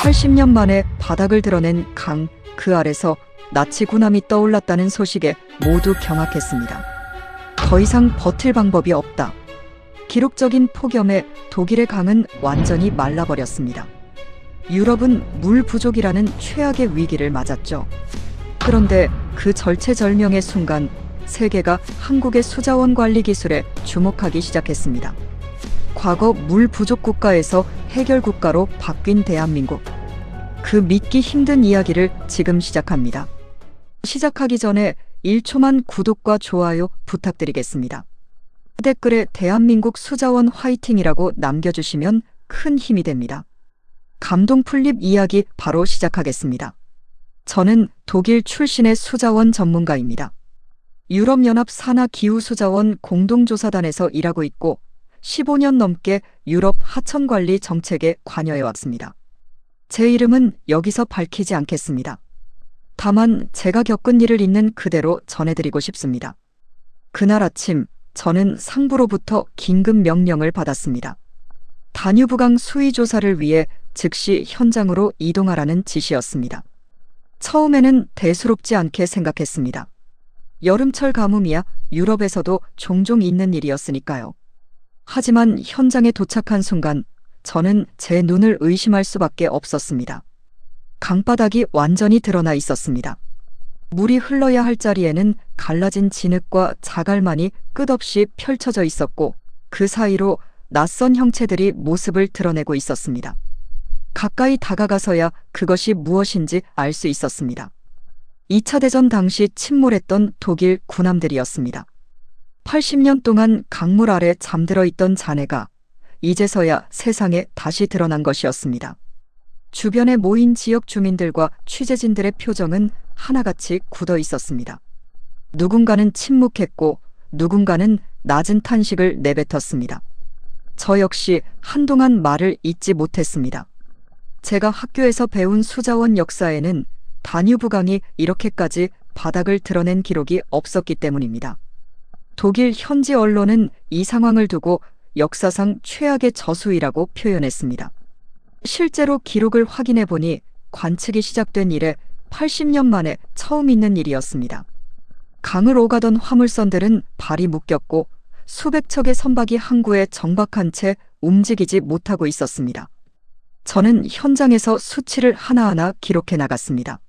80년 만에 바닥을 드러낸 강, 그 아래서 나치 군함이 떠올랐다는 소식에 모두 경악했습니다. 더 이상 버틸 방법이 없다. 기록적인 폭염에 독일의 강은 완전히 말라버렸습니다. 유럽은 물 부족이라는 최악의 위기를 맞았죠. 그런데 그 절체절명의 순간 세계가 한국의 수자원 관리 기술에 주목하기 시작했습니다. 과거 물 부족 국가에서 해결 국가로 바뀐 대한민국. 그 믿기 힘든 이야기를 지금 시작합니다. 시작하기 전에 1초만 구독과 좋아요 부탁드리겠습니다. 댓글에 대한민국 수자원 화이팅이라고 남겨주시면 큰 힘이 됩니다. 감동 풀립 이야기 바로 시작하겠습니다. 저는 독일 출신의 수자원 전문가입니다. 유럽연합 산하기후수자원 공동조사단에서 일하고 있고 15년 넘게 유럽 하천관리 정책에 관여해왔습니다. 제 이름은 여기서 밝히지 않겠습니다. 다만 제가 겪은 일을 있는 그대로 전해드리고 싶습니다. 그날 아침 저는 상부로부터 긴급 명령을 받았습니다. 다뉴브강 수위 조사를 위해 즉시 현장으로 이동하라는 지시였습니다. 처음에는 대수롭지 않게 생각했습니다. 여름철 가뭄이야 유럽에서도 종종 있는 일이었으니까요. 하지만 현장에 도착한 순간 저는 제 눈을 의심할 수밖에 없었습니다. 강바닥이 완전히 드러나 있었습니다. 물이 흘러야 할 자리에는 갈라진 진흙과 자갈만이 끝없이 펼쳐져 있었고 그 사이로 낯선 형체들이 모습을 드러내고 있었습니다. 가까이 다가가서야 그것이 무엇인지 알 수 있었습니다. 2차 대전 당시 침몰했던 독일 군함들이었습니다. 80년 동안 강물 아래 잠들어 있던 잔해가 이제서야 세상에 다시 드러난 것이었습니다. 주변에 모인 지역 주민들과 취재진들의 표정은 하나같이 굳어 있었습니다. 누군가는 침묵했고 누군가는 낮은 탄식을 내뱉었습니다. 저 역시 한동안 말을 잇지 못했습니다. 제가 학교에서 배운 수자원 역사에는 다뉴브강이 이렇게까지 바닥을 드러낸 기록이 없었기 때문입니다. 독일 현지 언론은 이 상황을 두고 역사상 최악의 저수위라고 표현했습니다. 실제로 기록을 확인해 보니 관측이 시작된 이래 80년 만에 처음 있는 일이었습니다. 강을 오가던 화물선들은 발이 묶였고 수백 척의 선박이 항구에 정박한 채 움직이지 못하고 있었습니다. 저는 현장에서 수치를 하나하나 기록해 나갔습니다.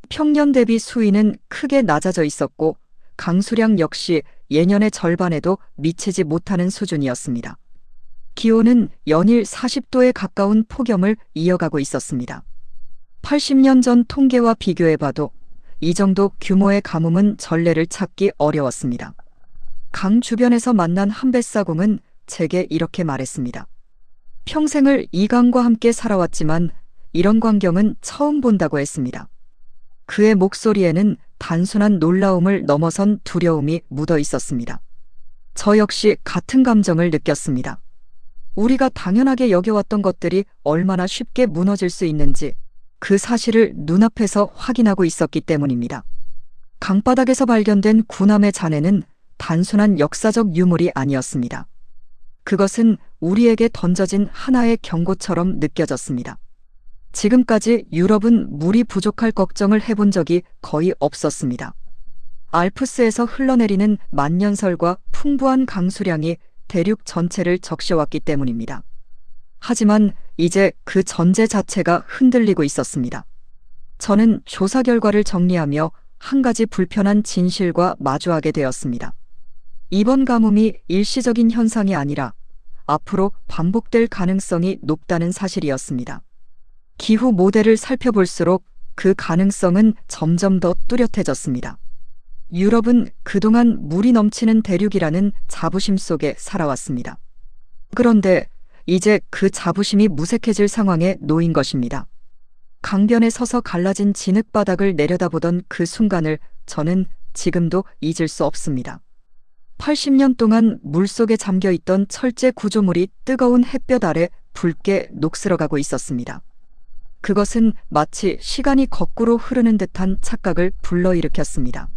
평년 대비 수위는 크게 낮아져 있었고 강수량 역시 예년의 절반에도 미치지 못하는 수준이었습니다. 기온은 연일 40도에 가까운 폭염을 이어가고 있었습니다. 80년 전 통계와 비교해봐도 이 정도 규모의 가뭄은 전례를 찾기 어려웠습니다. 강 주변에서 만난 한 뱃사공은 제게 이렇게 말했습니다. 평생을 이 강과 함께 살아왔지만 이런 광경은 처음 본다고 했습니다. 그의 목소리에는 단순한 놀라움을 넘어선 두려움이 묻어 있었습니다. 저 역시 같은 감정을 느꼈습니다. 우리가 당연하게 여겨왔던 것들이 얼마나 쉽게 무너질 수 있는지 그 사실을 눈앞에서 확인하고 있었기 때문입니다. 강바닥에서 발견된 군함의 잔해는 단순한 역사적 유물이 아니었습니다. 그것은 우리에게 던져진 하나의 경고처럼 느껴졌습니다. 지금까지 유럽은 물이 부족할 걱정을 해본 적이 거의 없었습니다. 알프스에서 흘러내리는 만년설과 풍부한 강수량이 대륙 전체를 적셔왔기 때문입니다. 하지만 이제 그 전제 자체가 흔들리고 있었습니다. 저는 조사 결과를 정리하며 한 가지 불편한 진실과 마주하게 되었습니다. 이번 가뭄이 일시적인 현상이 아니라 앞으로 반복될 가능성이 높다는 사실이었습니다. 기후 모델을 살펴볼수록 그 가능성은 점점 더 뚜렷해졌습니다. 유럽은 그동안 물이 넘치는 대륙이라는 자부심 속에 살아왔습니다. 그런데 이제 그 자부심이 무색해질 상황에 놓인 것입니다. 강변에 서서 갈라진 진흙바닥을 내려다보던 그 순간을 저는 지금도 잊을 수 없습니다. 80년 동안 물속에 잠겨있던 철제 구조물이 뜨거운 햇볕 아래 붉게 녹슬어가고 있었습니다. 그것은 마치 시간이 거꾸로 흐르는 듯한 착각을 불러일으켰습니다.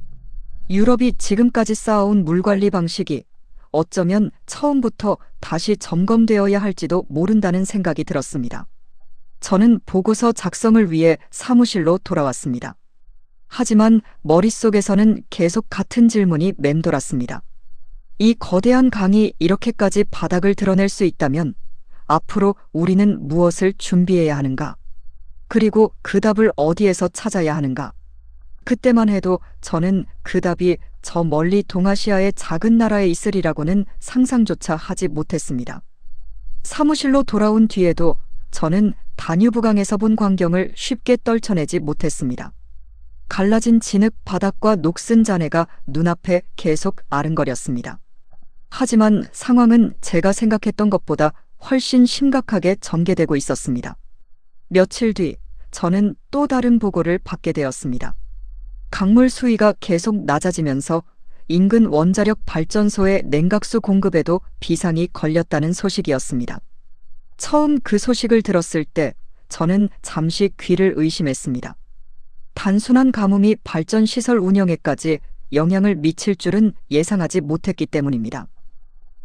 유럽이 지금까지 쌓아온 물관리 방식이 어쩌면 처음부터 다시 점검되어야 할지도 모른다는 생각이 들었습니다. 저는 보고서 작성을 위해 사무실로 돌아왔습니다. 하지만 머릿속에서는 계속 같은 질문이 맴돌았습니다. 이 거대한 강이 이렇게까지 바닥을 드러낼 수 있다면 앞으로 우리는 무엇을 준비해야 하는가? 그리고 그 답을 어디에서 찾아야 하는가? 그때만 해도 저는 그 답이 저 멀리 동아시아의 작은 나라에 있으리라고는 상상조차 하지 못했습니다. 사무실로 돌아온 뒤에도 저는 다뉴브강에서 본 광경을 쉽게 떨쳐내지 못했습니다. 갈라진 진흙 바닥과 녹슨 잔해가 눈앞에 계속 아른거렸습니다. 하지만 상황은 제가 생각했던 것보다 훨씬 심각하게 전개되고 있었습니다. 며칠 뒤 저는 또 다른 보고를 받게 되었습니다. 강물 수위가 계속 낮아지면서 인근 원자력 발전소의 냉각수 공급에도 비상이 걸렸다는 소식이었습니다. 처음 그 소식을 들었을 때 저는 잠시 귀를 의심했습니다. 단순한 가뭄이 발전시설 운영에까지 영향을 미칠 줄은 예상하지 못했기 때문입니다.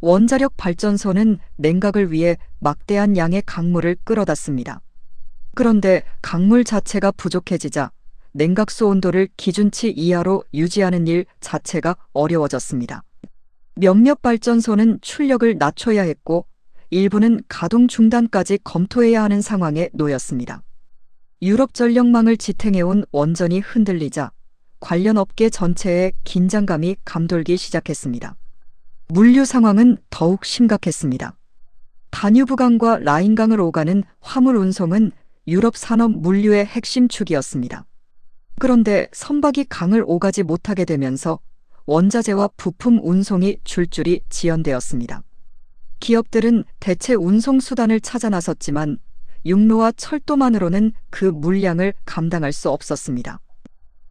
원자력 발전소는 냉각을 위해 막대한 양의 강물을 끌어다 씁니다. 그런데 강물 자체가 부족해지자 냉각수 온도를 기준치 이하로 유지하는 일 자체가 어려워졌습니다. 몇몇 발전소는 출력을 낮춰야 했고 일부는 가동 중단까지 검토해야 하는 상황에 놓였습니다. 유럽 전력망을 지탱해온 원전이 흔들리자 관련 업계 전체에 긴장감이 감돌기 시작했습니다. 물류 상황은 더욱 심각했습니다. 다뉴브강과 라인강을 오가는 화물 운송은 유럽 산업 물류의 핵심 축이었습니다. 그런데 선박이 강을 오가지 못하게 되면서 원자재와 부품 운송이 줄줄이 지연되었습니다. 기업들은 대체 운송 수단을 찾아 나섰지만 육로와 철도만으로는 그 물량을 감당할 수 없었습니다.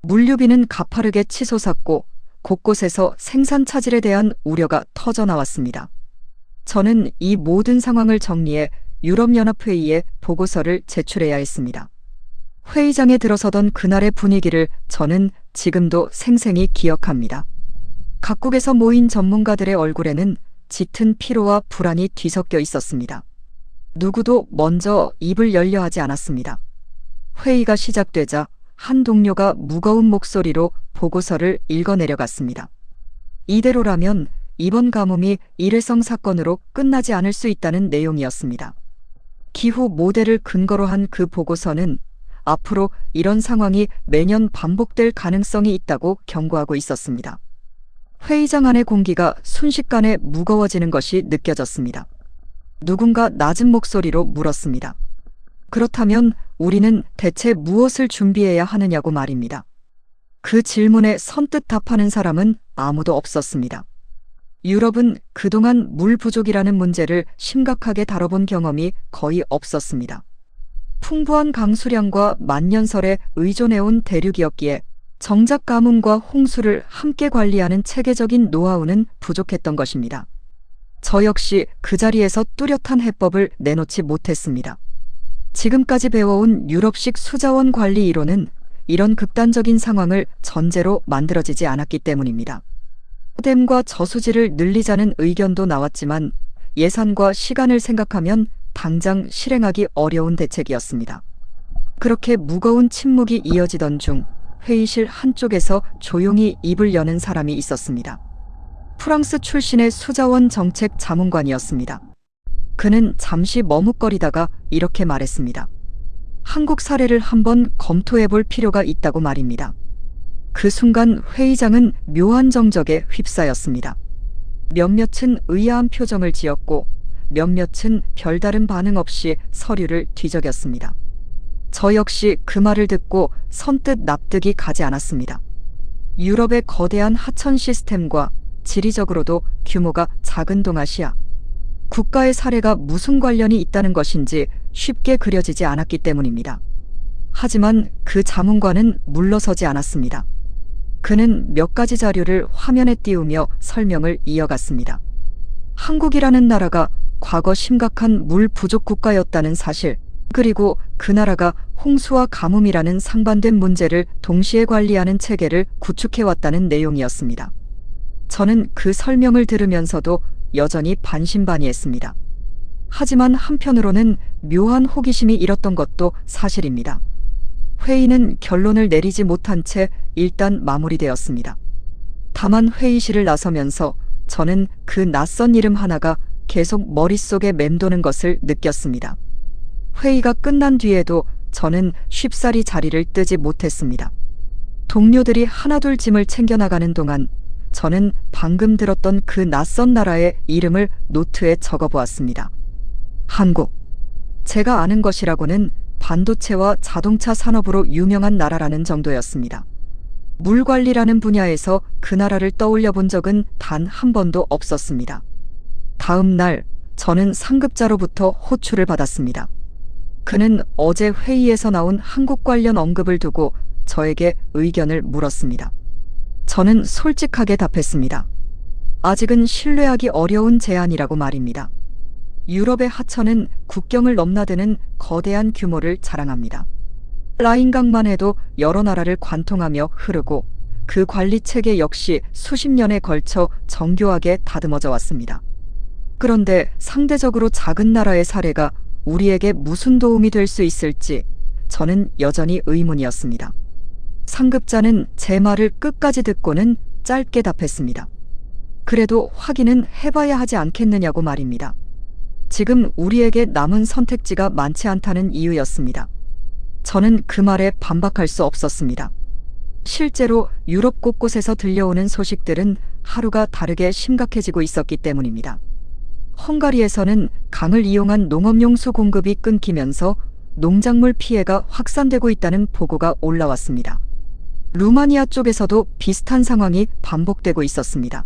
물류비는 가파르게 치솟았고 곳곳에서 생산 차질에 대한 우려가 터져나왔습니다. 저는 이 모든 상황을 정리해 유럽연합회의에 보고서를 제출해야 했습니다. 회의장에 들어서던 그날의 분위기를 저는 지금도 생생히 기억합니다. 각국에서 모인 전문가들의 얼굴에는 짙은 피로와 불안이 뒤섞여 있었습니다. 누구도 먼저 입을 열려 하지 않았습니다. 회의가 시작되자 한 동료가 무거운 목소리로 보고서를 읽어내려갔습니다. 이대로라면 이번 가뭄이 일회성 사건으로 끝나지 않을 수 있다는 내용이었습니다. 기후 모델을 근거로 한 그 보고서는 앞으로 이런 상황이 매년 반복될 가능성이 있다고 경고하고 있었습니다. 회의장 안의 공기가 순식간에 무거워지는 것이 느껴졌습니다. 누군가 낮은 목소리로 물었습니다. 그렇다면 우리는 대체 무엇을 준비해야 하느냐고 말입니다. 그 질문에 선뜻 답하는 사람은 아무도 없었습니다. 유럽은 그동안 물 부족이라는 문제를 심각하게 다뤄본 경험이 거의 없었습니다. 풍부한 강수량과 만년설에 의존해온 대륙이었기에 정작 가뭄과 홍수를 함께 관리하는 체계적인 노하우는 부족했던 것입니다. 저 역시 그 자리에서 뚜렷한 해법을 내놓지 못했습니다. 지금까지 배워온 유럽식 수자원 관리 이론은 이런 극단적인 상황을 전제로 만들어지지 않았기 때문입니다. 댐과 저수지를 늘리자는 의견도 나왔지만 예산과 시간을 생각하면 당장 실행하기 어려운 대책이었습니다. 그렇게 무거운 침묵이 이어지던 중 회의실 한쪽에서 조용히 입을 여는 사람이 있었습니다. 프랑스 출신의 수자원 정책 자문관이었습니다. 그는 잠시 머뭇거리다가 이렇게 말했습니다. 한국 사례를 한번 검토해 볼 필요가 있다고 말입니다. 그 순간 회의장은 묘한 정적에 휩싸였습니다. 몇몇은 의아한 표정을 지었고 몇몇은 별다른 반응 없이 서류를 뒤적였습니다. 저 역시 그 말을 듣고 선뜻 납득이 가지 않았습니다. 유럽의 거대한 하천 시스템과 지리적으로도 규모가 작은 동아시아. 국가의 사례가 무슨 관련이 있다는 것인지 쉽게 그려지지 않았기 때문입니다. 하지만 그 자문관은 물러서지 않았습니다. 그는 몇 가지 자료를 화면에 띄우며 설명을 이어갔습니다. 한국이라는 나라가 과거 심각한 물 부족 국가였다는 사실, 그리고 그 나라가 홍수와 가뭄이라는 상반된 문제를 동시에 관리하는 체계를 구축해왔다는 내용이었습니다. 저는 그 설명을 들으면서도 여전히 반신반의했습니다. 하지만 한편으로는 묘한 호기심이 일었던 것도 사실입니다. 회의는 결론을 내리지 못한 채 일단 마무리되었습니다. 다만 회의실을 나서면서 저는 그 낯선 이름 하나가 계속 머릿속에 맴도는 것을 느꼈습니다. 회의가 끝난 뒤에도 저는 쉽사리 자리를 뜨지 못했습니다. 동료들이 하나둘 짐을 챙겨나가는 동안 저는 방금 들었던 그 낯선 나라의 이름을 노트에 적어보았습니다. 한국. 제가 아는 것이라고는 반도체와 자동차 산업으로 유명한 나라라는 정도였습니다. 물 관리라는 분야에서 그 나라를 떠올려 본 적은 단 한 번도 없었습니다. 다음 날 저는 상급자로부터 호출을 받았습니다. 그는 어제 회의에서 나온 한국 관련 언급을 두고 저에게 의견을 물었습니다. 저는 솔직하게 답했습니다. 아직은 신뢰하기 어려운 제안이라고 말입니다. 유럽의 하천은 국경을 넘나드는 거대한 규모를 자랑합니다. 라인강만 해도 여러 나라를 관통하며 흐르고 그 관리 체계 역시 수십 년에 걸쳐 정교하게 다듬어져 왔습니다. 그런데 상대적으로 작은 나라의 사례가 우리에게 무슨 도움이 될 수 있을지 저는 여전히 의문이었습니다. 상급자는 제 말을 끝까지 듣고는 짧게 답했습니다. 그래도 확인은 해봐야 하지 않겠느냐고 말입니다. 지금 우리에게 남은 선택지가 많지 않다는 이유였습니다. 저는 그 말에 반박할 수 없었습니다. 실제로 유럽 곳곳에서 들려오는 소식들은 하루가 다르게 심각해지고 있었기 때문입니다. 헝가리에서는 강을 이용한 농업용수 공급이 끊기면서 농작물 피해가 확산되고 있다는 보고가 올라왔습니다. 루마니아 쪽에서도 비슷한 상황이 반복되고 있었습니다.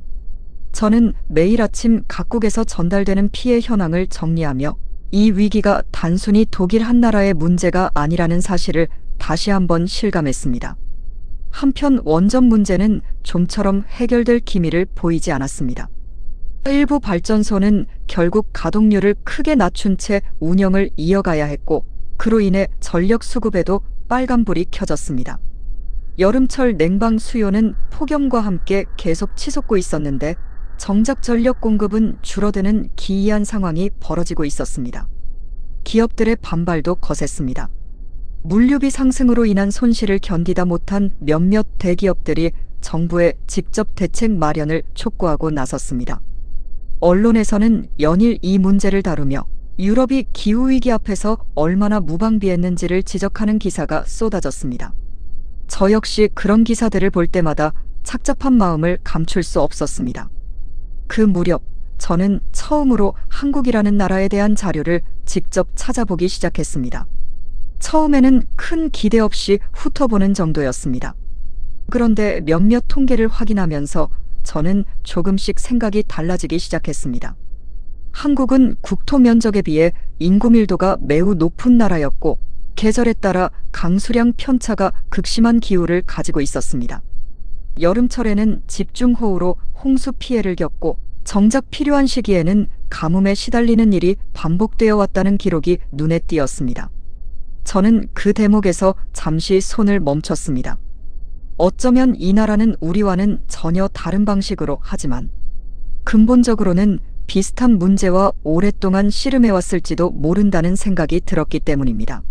저는 매일 아침 각국에서 전달되는 피해 현황을 정리하며 이 위기가 단순히 독일 한 나라의 문제가 아니라는 사실을 다시 한번 실감했습니다. 한편 원전 문제는 좀처럼 해결될 기미를 보이지 않았습니다. 일부 발전소는 결국 가동률을 크게 낮춘 채 운영을 이어가야 했고 그로 인해 전력 수급에도 빨간불이 켜졌습니다. 여름철 냉방 수요는 폭염과 함께 계속 치솟고 있었는데 정작 전력 공급은 줄어드는 기이한 상황이 벌어지고 있었습니다. 기업들의 반발도 거셌습니다. 물류비 상승으로 인한 손실을 견디다 못한 몇몇 대기업들이 정부에 직접 대책 마련을 촉구하고 나섰습니다. 언론에서는 연일 이 문제를 다루며 유럽이 기후위기 앞에서 얼마나 무방비했는지를 지적하는 기사가 쏟아졌습니다. 저 역시 그런 기사들을 볼 때마다 착잡한 마음을 감출 수 없었습니다. 그 무렵 저는 처음으로 한국이라는 나라에 대한 자료를 직접 찾아보기 시작했습니다. 처음에는 큰 기대 없이 훑어보는 정도였습니다. 그런데 몇몇 통계를 확인하면서 저는 조금씩 생각이 달라지기 시작했습니다. 한국은 국토 면적에 비해 인구 밀도가 매우 높은 나라였고 계절에 따라 강수량 편차가 극심한 기후를 가지고 있었습니다. 여름철에는 집중호우로 홍수 피해를 겪고 정작 필요한 시기에는 가뭄에 시달리는 일이 반복되어 왔다는 기록이 눈에 띄었습니다. 저는 그 대목에서 잠시 손을 멈췄습니다. 어쩌면 이 나라는 우리와는 전혀 다른 방식으로 하지만 근본적으로는 비슷한 문제와 오랫동안 씨름해왔을지도 모른다는 생각이 들었기 때문입니다.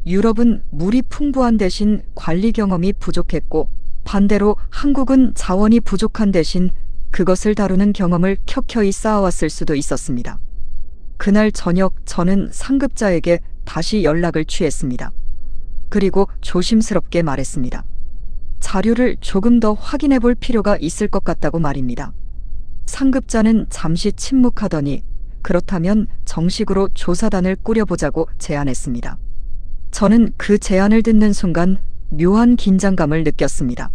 유럽은 물이 풍부한 대신 관리 경험이 부족했고 반대로 한국은 자원이 부족한 대신 그것을 다루는 경험을 켜켜이 쌓아왔을 수도 있었습니다. 그날 저녁 저는 상급자에게 다시 연락을 취했습니다. 그리고 조심스럽게 말했습니다. 자료를 조금 더 확인해 볼 필요가 있을 것 같다고 말입니다. 상급자는 잠시 침묵하더니 그렇다면 정식으로 조사단을 꾸려보자고 제안했습니다. 저는 그 제안을 듣는 순간 묘한 긴장감을 느꼈습니다.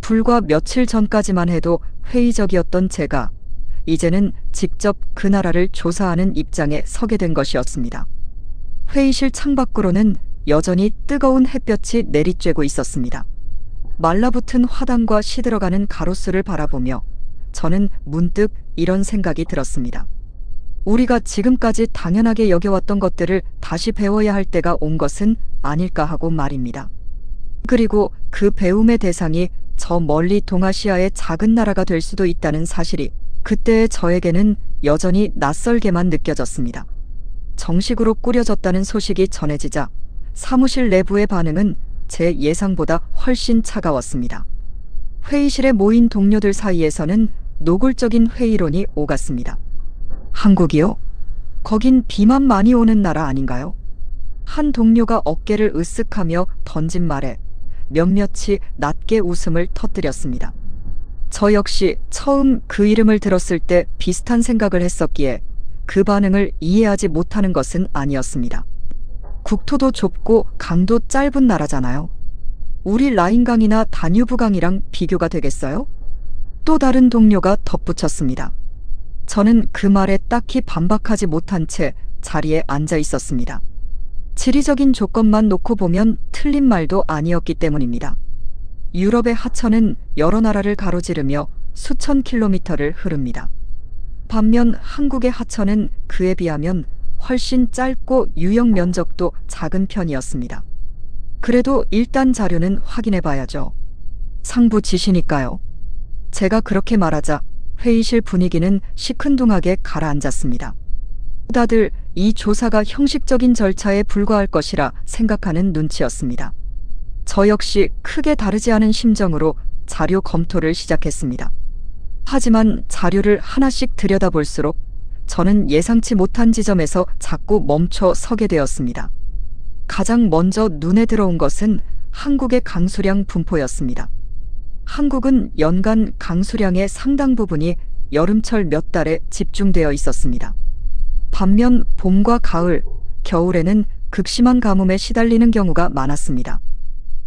불과 며칠 전까지만 해도 회의적이었던 제가 이제는 직접 그 나라를 조사하는 입장에 서게 된 것이었습니다. 회의실 창밖으로는 여전히 뜨거운 햇볕이 내리쬐고 있었습니다. 말라붙은 화단과 시들어가는 가로수를 바라보며 저는 문득 이런 생각이 들었습니다. 우리가 지금까지 당연하게 여겨왔던 것들을 다시 배워야 할 때가 온 것은 아닐까 하고 말입니다. 그리고 그 배움의 대상이 저 멀리 동아시아의 작은 나라가 될 수도 있다는 사실이 그때의 저에게는 여전히 낯설게만 느껴졌습니다. 정식으로 꾸려졌다는 소식이 전해지자 사무실 내부의 반응은 제 예상보다 훨씬 차가웠습니다. 회의실에 모인 동료들 사이에서는 노골적인 회의론이 오갔습니다. 한국이요? 거긴 비만 많이 오는 나라 아닌가요? 한 동료가 어깨를 으쓱하며 던진 말에 몇몇이 낮게 웃음을 터뜨렸습니다. 저 역시 처음 그 이름을 들었을 때 비슷한 생각을 했었기에 그 반응을 이해하지 못하는 것은 아니었습니다. 국토도 좁고 강도 짧은 나라잖아요. 우리 라인강이나 다뉴브강이랑 비교가 되겠어요? 또 다른 동료가 덧붙였습니다. 저는 그 말에 딱히 반박하지 못한 채 자리에 앉아 있었습니다. 지리적인 조건만 놓고 보면 틀린 말도 아니었기 때문입니다. 유럽의 하천은 여러 나라를 가로지르며 수천 킬로미터를 흐릅니다. 반면 한국의 하천은 그에 비하면 훨씬 짧고 유역 면적도 작은 편이었습니다. 그래도 일단 자료는 확인해 봐야죠. 상부 지시니까요. 제가 그렇게 말하자 회의실 분위기는 시큰둥하게 가라앉았습니다. 다들 이 조사가 형식적인 절차에 불과할 것이라 생각하는 눈치였습니다. 저 역시 크게 다르지 않은 심정으로 자료 검토를 시작했습니다. 하지만 자료를 하나씩 들여다볼수록 저는 예상치 못한 지점에서 자꾸 멈춰 서게 되었습니다. 가장 먼저 눈에 들어온 것은 한국의 강수량 분포였습니다. 한국은 연간 강수량의 상당 부분이 여름철 몇 달에 집중되어 있었습니다. 반면 봄과 가을, 겨울에는 극심한 가뭄에 시달리는 경우가 많았습니다.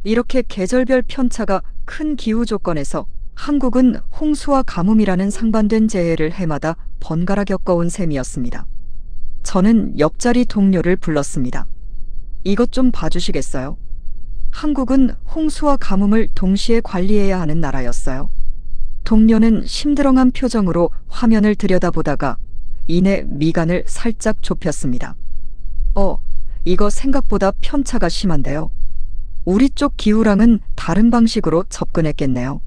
이렇게 계절별 편차가 큰 기후 조건에서 한국은 홍수와 가뭄이라는 상반된 재해를 해마다 번갈아 겪어온 셈이었습니다. 저는 옆자리 동료를 불렀습니다. 이것 좀 봐주시겠어요? 한국은 홍수와 가뭄을 동시에 관리해야 하는 나라였어요. 동료는 심드렁한 표정으로 화면을 들여다보다가 이내 미간을 살짝 좁혔습니다. 이거 생각보다 편차가 심한데요. 우리 쪽 기후랑은 다른 방식으로 접근했겠네요.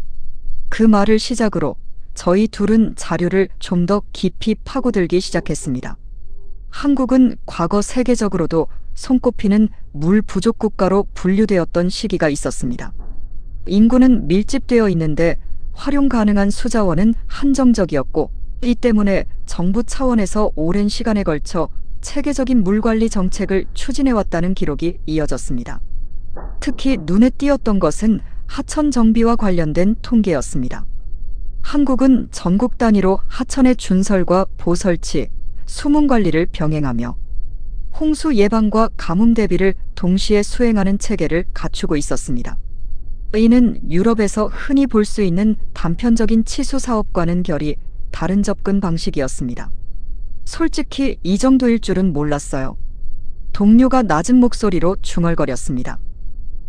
그 말을 시작으로 저희 둘은 자료를 좀 더 깊이 파고들기 시작했습니다. 한국은 과거 세계적으로도 손꼽히는 물 부족 국가로 분류되었던 시기가 있었습니다. 인구는 밀집되어 있는데 활용 가능한 수자원은 한정적이었고 이 때문에 정부 차원에서 오랜 시간에 걸쳐 체계적인 물관리 정책을 추진해왔다는 기록이 이어졌습니다. 특히 눈에 띄었던 것은 하천 정비와 관련된 통계였습니다. 한국은 전국 단위로 하천의 준설과 보설치, 수문 관리를 병행하며 홍수 예방과 가뭄 대비를 동시에 수행하는 체계를 갖추고 있었습니다. 이는 유럽에서 흔히 볼 수 있는 단편적인 치수 사업과는 결이 다른 접근 방식이었습니다. 솔직히 이 정도일 줄은 몰랐어요. 동료가 낮은 목소리로 중얼거렸습니다.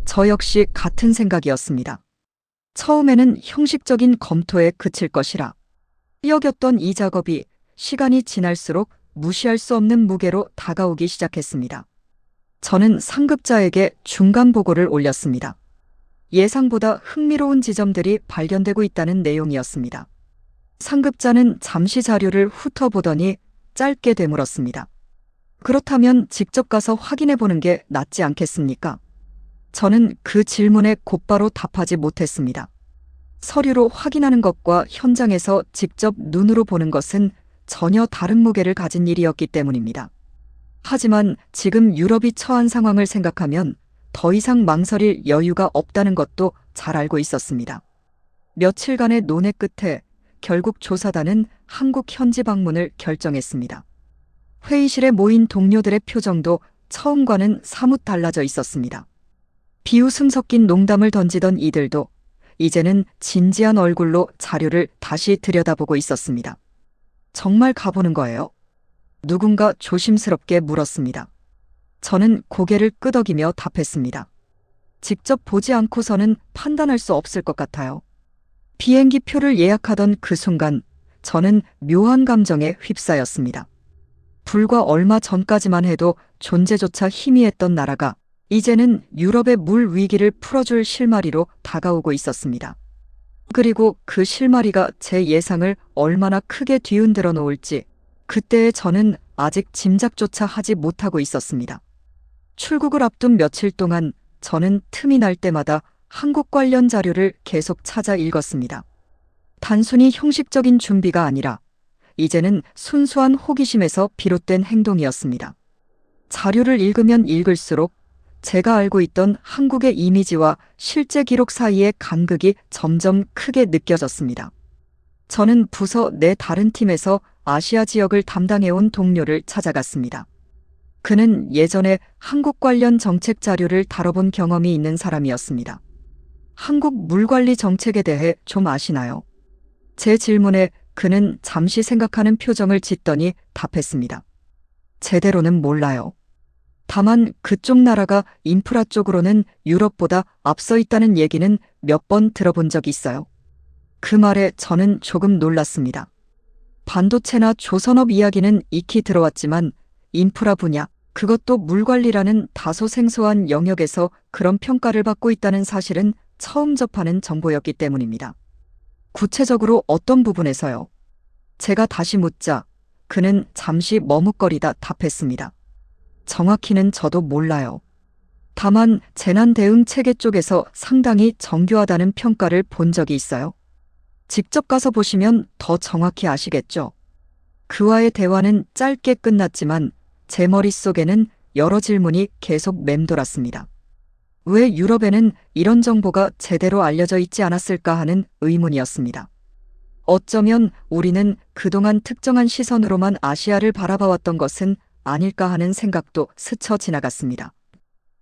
저 역시 같은 생각이었습니다. 처음에는 형식적인 검토에 그칠 것이라 여겼던 이 작업이 시간이 지날수록 무시할 수 없는 무게로 다가오기 시작했습니다. 저는 상급자에게 중간 보고를 올렸습니다. 예상보다 흥미로운 지점들이 발견되고 있다는 내용이었습니다. 상급자는 잠시 자료를 훑어보더니 짧게 되물었습니다. 그렇다면 직접 가서 확인해 보는 게 낫지 않겠습니까? 저는 그 질문에 곧바로 답하지 못했습니다. 서류로 확인하는 것과 현장에서 직접 눈으로 보는 것은 전혀 다른 무게를 가진 일이었기 때문입니다. 하지만 지금 유럽이 처한 상황을 생각하면 더 이상 망설일 여유가 없다는 것도 잘 알고 있었습니다. 며칠간의 논의 끝에 결국 조사단은 한국 현지 방문을 결정했습니다. 회의실에 모인 동료들의 표정도 처음과는 사뭇 달라져 있었습니다. 비웃음 섞인 농담을 던지던 이들도 이제는 진지한 얼굴로 자료를 다시 들여다보고 있었습니다. 정말 가보는 거예요? 누군가 조심스럽게 물었습니다. 저는 고개를 끄덕이며 답했습니다. 직접 보지 않고서는 판단할 수 없을 것 같아요. 비행기 표를 예약하던 그 순간 저는 묘한 감정에 휩싸였습니다. 불과 얼마 전까지만 해도 존재조차 희미했던 나라가 이제는 유럽의 물 위기를 풀어줄 실마리로 다가오고 있었습니다. 그리고 그 실마리가 제 예상을 얼마나 크게 뒤흔들어 놓을지 그때의 저는 아직 짐작조차 하지 못하고 있었습니다. 출국을 앞둔 며칠 동안 저는 틈이 날 때마다 한국 관련 자료를 계속 찾아 읽었습니다. 단순히 형식적인 준비가 아니라 이제는 순수한 호기심에서 비롯된 행동이었습니다. 자료를 읽으면 읽을수록 제가 알고 있던 한국의 이미지와 실제 기록 사이의 간극이 점점 크게 느껴졌습니다. 저는 부서 내 다른 팀에서 아시아 지역을 담당해온 동료를 찾아갔습니다. 그는 예전에 한국 관련 정책 자료를 다뤄본 경험이 있는 사람이었습니다. 한국 물관리 정책에 대해 좀 아시나요? 제 질문에 그는 잠시 생각하는 표정을 짓더니 답했습니다. 제대로는 몰라요. 다만 그쪽 나라가 인프라 쪽으로는 유럽보다 앞서 있다는 얘기는 몇 번 들어본 적이 있어요. 그 말에 저는 조금 놀랐습니다. 반도체나 조선업 이야기는 익히 들어왔지만 인프라 분야, 그것도 물관리라는 다소 생소한 영역에서 그런 평가를 받고 있다는 사실은 처음 접하는 정보였기 때문입니다. 구체적으로 어떤 부분에서요? 제가 다시 묻자 그는 잠시 머뭇거리다 답했습니다. 정확히는 저도 몰라요. 다만 재난 대응 체계 쪽에서 상당히 정교하다는 평가를 본 적이 있어요. 직접 가서 보시면 더 정확히 아시겠죠. 그와의 대화는 짧게 끝났지만 제 머릿속에는 여러 질문이 계속 맴돌았습니다. 왜 유럽에는 이런 정보가 제대로 알려져 있지 않았을까 하는 의문이었습니다. 어쩌면 우리는 그동안 특정한 시선으로만 아시아를 바라봐왔던 것은 아닐까 하는 생각도 스쳐 지나갔습니다.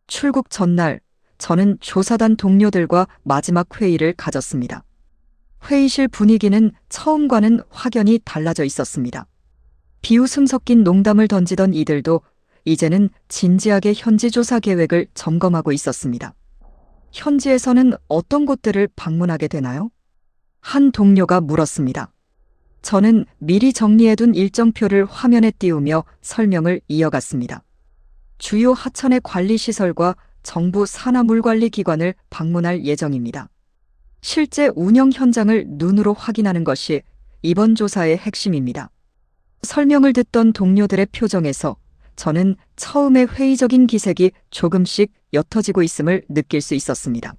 출국 전날, 저는 조사단 동료들과 마지막 회의를 가졌습니다. 회의실 분위기는 처음과는 확연히 달라져 있었습니다. 비웃음 섞인 농담을 던지던 이들도 이제는 진지하게 현지 조사 계획을 점검하고 있었습니다. 현지에서는 어떤 곳들을 방문하게 되나요? 한 동료가 물었습니다. 저는 미리 정리해둔 일정표를 화면에 띄우며 설명을 이어갔습니다. 주요 하천의 관리시설과 정부 산하물관리기관을 방문할 예정입니다. 실제 운영 현장을 눈으로 확인하는 것이 이번 조사의 핵심입니다. 설명을 듣던 동료들의 표정에서 저는 처음에 회의적인 기색이 조금씩 옅어지고 있음을 느낄 수 있었습니다.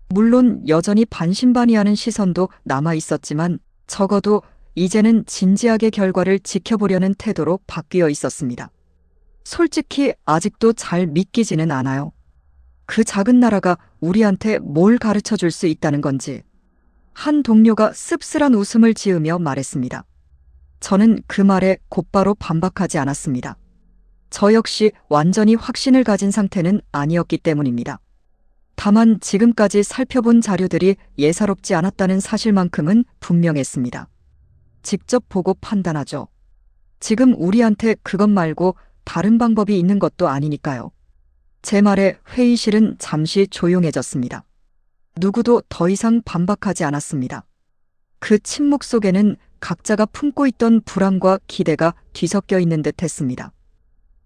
물론 여전히 반신반의하는 시선도 남아 있었지만 적어도 이제는 진지하게 결과를 지켜보려는 태도로 바뀌어 있었습니다. 솔직히 아직도 잘 믿기지는 않아요. 그 작은 나라가 우리한테 뭘 가르쳐 줄 수 있다는 건지. 한 동료가 씁쓸한 웃음을 지으며 말했습니다. 저는 그 말에 곧바로 반박하지 않았습니다. 저 역시 완전히 확신을 가진 상태는 아니었기 때문입니다. 다만 지금까지 살펴본 자료들이 예사롭지 않았다는 사실만큼은 분명했습니다. 직접 보고 판단하죠. 지금 우리한테 그것 말고 다른 방법이 있는 것도 아니니까요. 제 말에 회의실은 잠시 조용해졌습니다. 누구도 더 이상 반박하지 않았습니다. 그 침묵 속에는 각자가 품고 있던 불안과 기대가 뒤섞여 있는 듯 했습니다.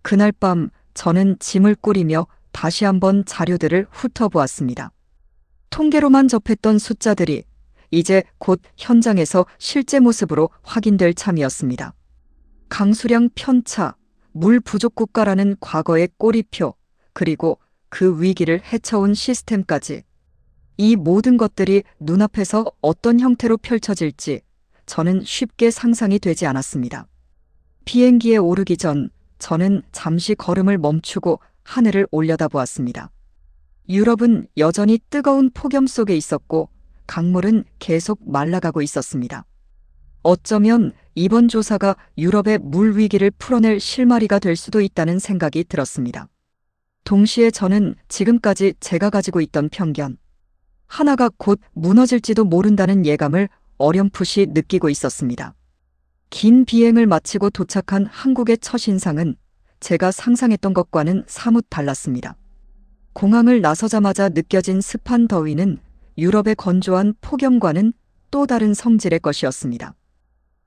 그날 밤 저는 짐을 꾸리며 다시 한번 자료들을 훑어보았습니다. 통계로만 접했던 숫자들이 이제 곧 현장에서 실제 모습으로 확인될 참이었습니다. 강수량 편차, 물 부족 국가라는 과거의 꼬리표, 그리고 그 위기를 헤쳐온 시스템까지. 이 모든 것들이 눈앞에서 어떤 형태로 펼쳐질지 저는 쉽게 상상이 되지 않았습니다. 비행기에 오르기 전 저는 잠시 걸음을 멈추고 하늘을 올려다보았습니다. 유럽은 여전히 뜨거운 폭염 속에 있었고 강물은 계속 말라가고 있었습니다. 어쩌면 이번 조사가 유럽의 물 위기를 풀어낼 실마리가 될 수도 있다는 생각이 들었습니다. 동시에 저는 지금까지 제가 가지고 있던 편견, 하나가 곧 무너질지도 모른다는 예감을 어렴풋이 느끼고 있었습니다. 긴 비행을 마치고 도착한 한국의 첫인상은 제가 상상했던 것과는 사뭇 달랐습니다. 공항을 나서자마자 느껴진 습한 더위는 유럽의 건조한 폭염과는 또 다른 성질의 것이었습니다.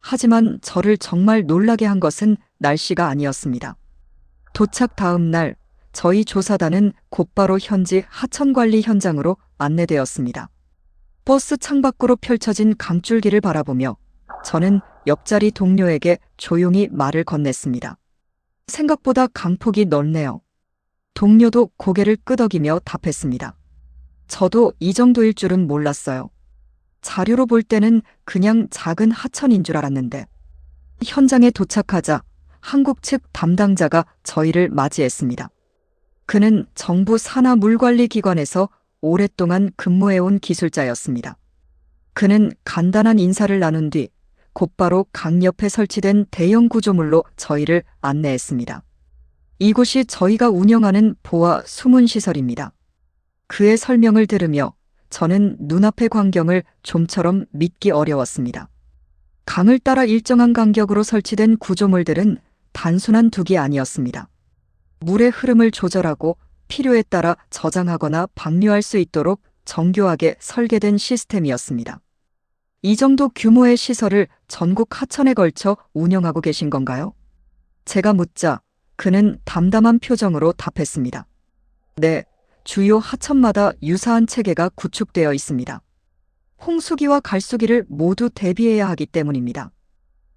하지만 저를 정말 놀라게 한 것은 날씨가 아니었습니다. 도착 다음 날 저희 조사단은 곧바로 현지 하천관리 현장으로 안내되었습니다. 버스 창밖으로 펼쳐진 강줄기를 바라보며 저는 옆자리 동료에게 조용히 말을 건넸습니다. 생각보다 강폭이 넓네요. 동료도 고개를 끄덕이며 답했습니다. 저도 이 정도일 줄은 몰랐어요. 자료로 볼 때는 그냥 작은 하천인 줄 알았는데. 현장에 도착하자 한국 측 담당자가 저희를 맞이했습니다. 그는 정부 산하물관리기관에서 오랫동안 근무해온 기술자였습니다. 그는 간단한 인사를 나눈 뒤 곧바로 강 옆에 설치된 대형 구조물로 저희를 안내했습니다. 이곳이 저희가 운영하는 보아 수문시설입니다. 그의 설명을 들으며 저는 눈앞의 광경을 좀처럼 믿기 어려웠습니다. 강을 따라 일정한 간격으로 설치된 구조물들은 단순한 둑이 아니었습니다. 물의 흐름을 조절하고 필요에 따라 저장하거나 방류할 수 있도록 정교하게 설계된 시스템이었습니다. 이 정도 규모의 시설을 전국 하천에 걸쳐 운영하고 계신 건가요? 제가 묻자 그는 담담한 표정으로 답했습니다. 네, 주요 하천마다 유사한 체계가 구축되어 있습니다. 홍수기와 갈수기를 모두 대비해야 하기 때문입니다.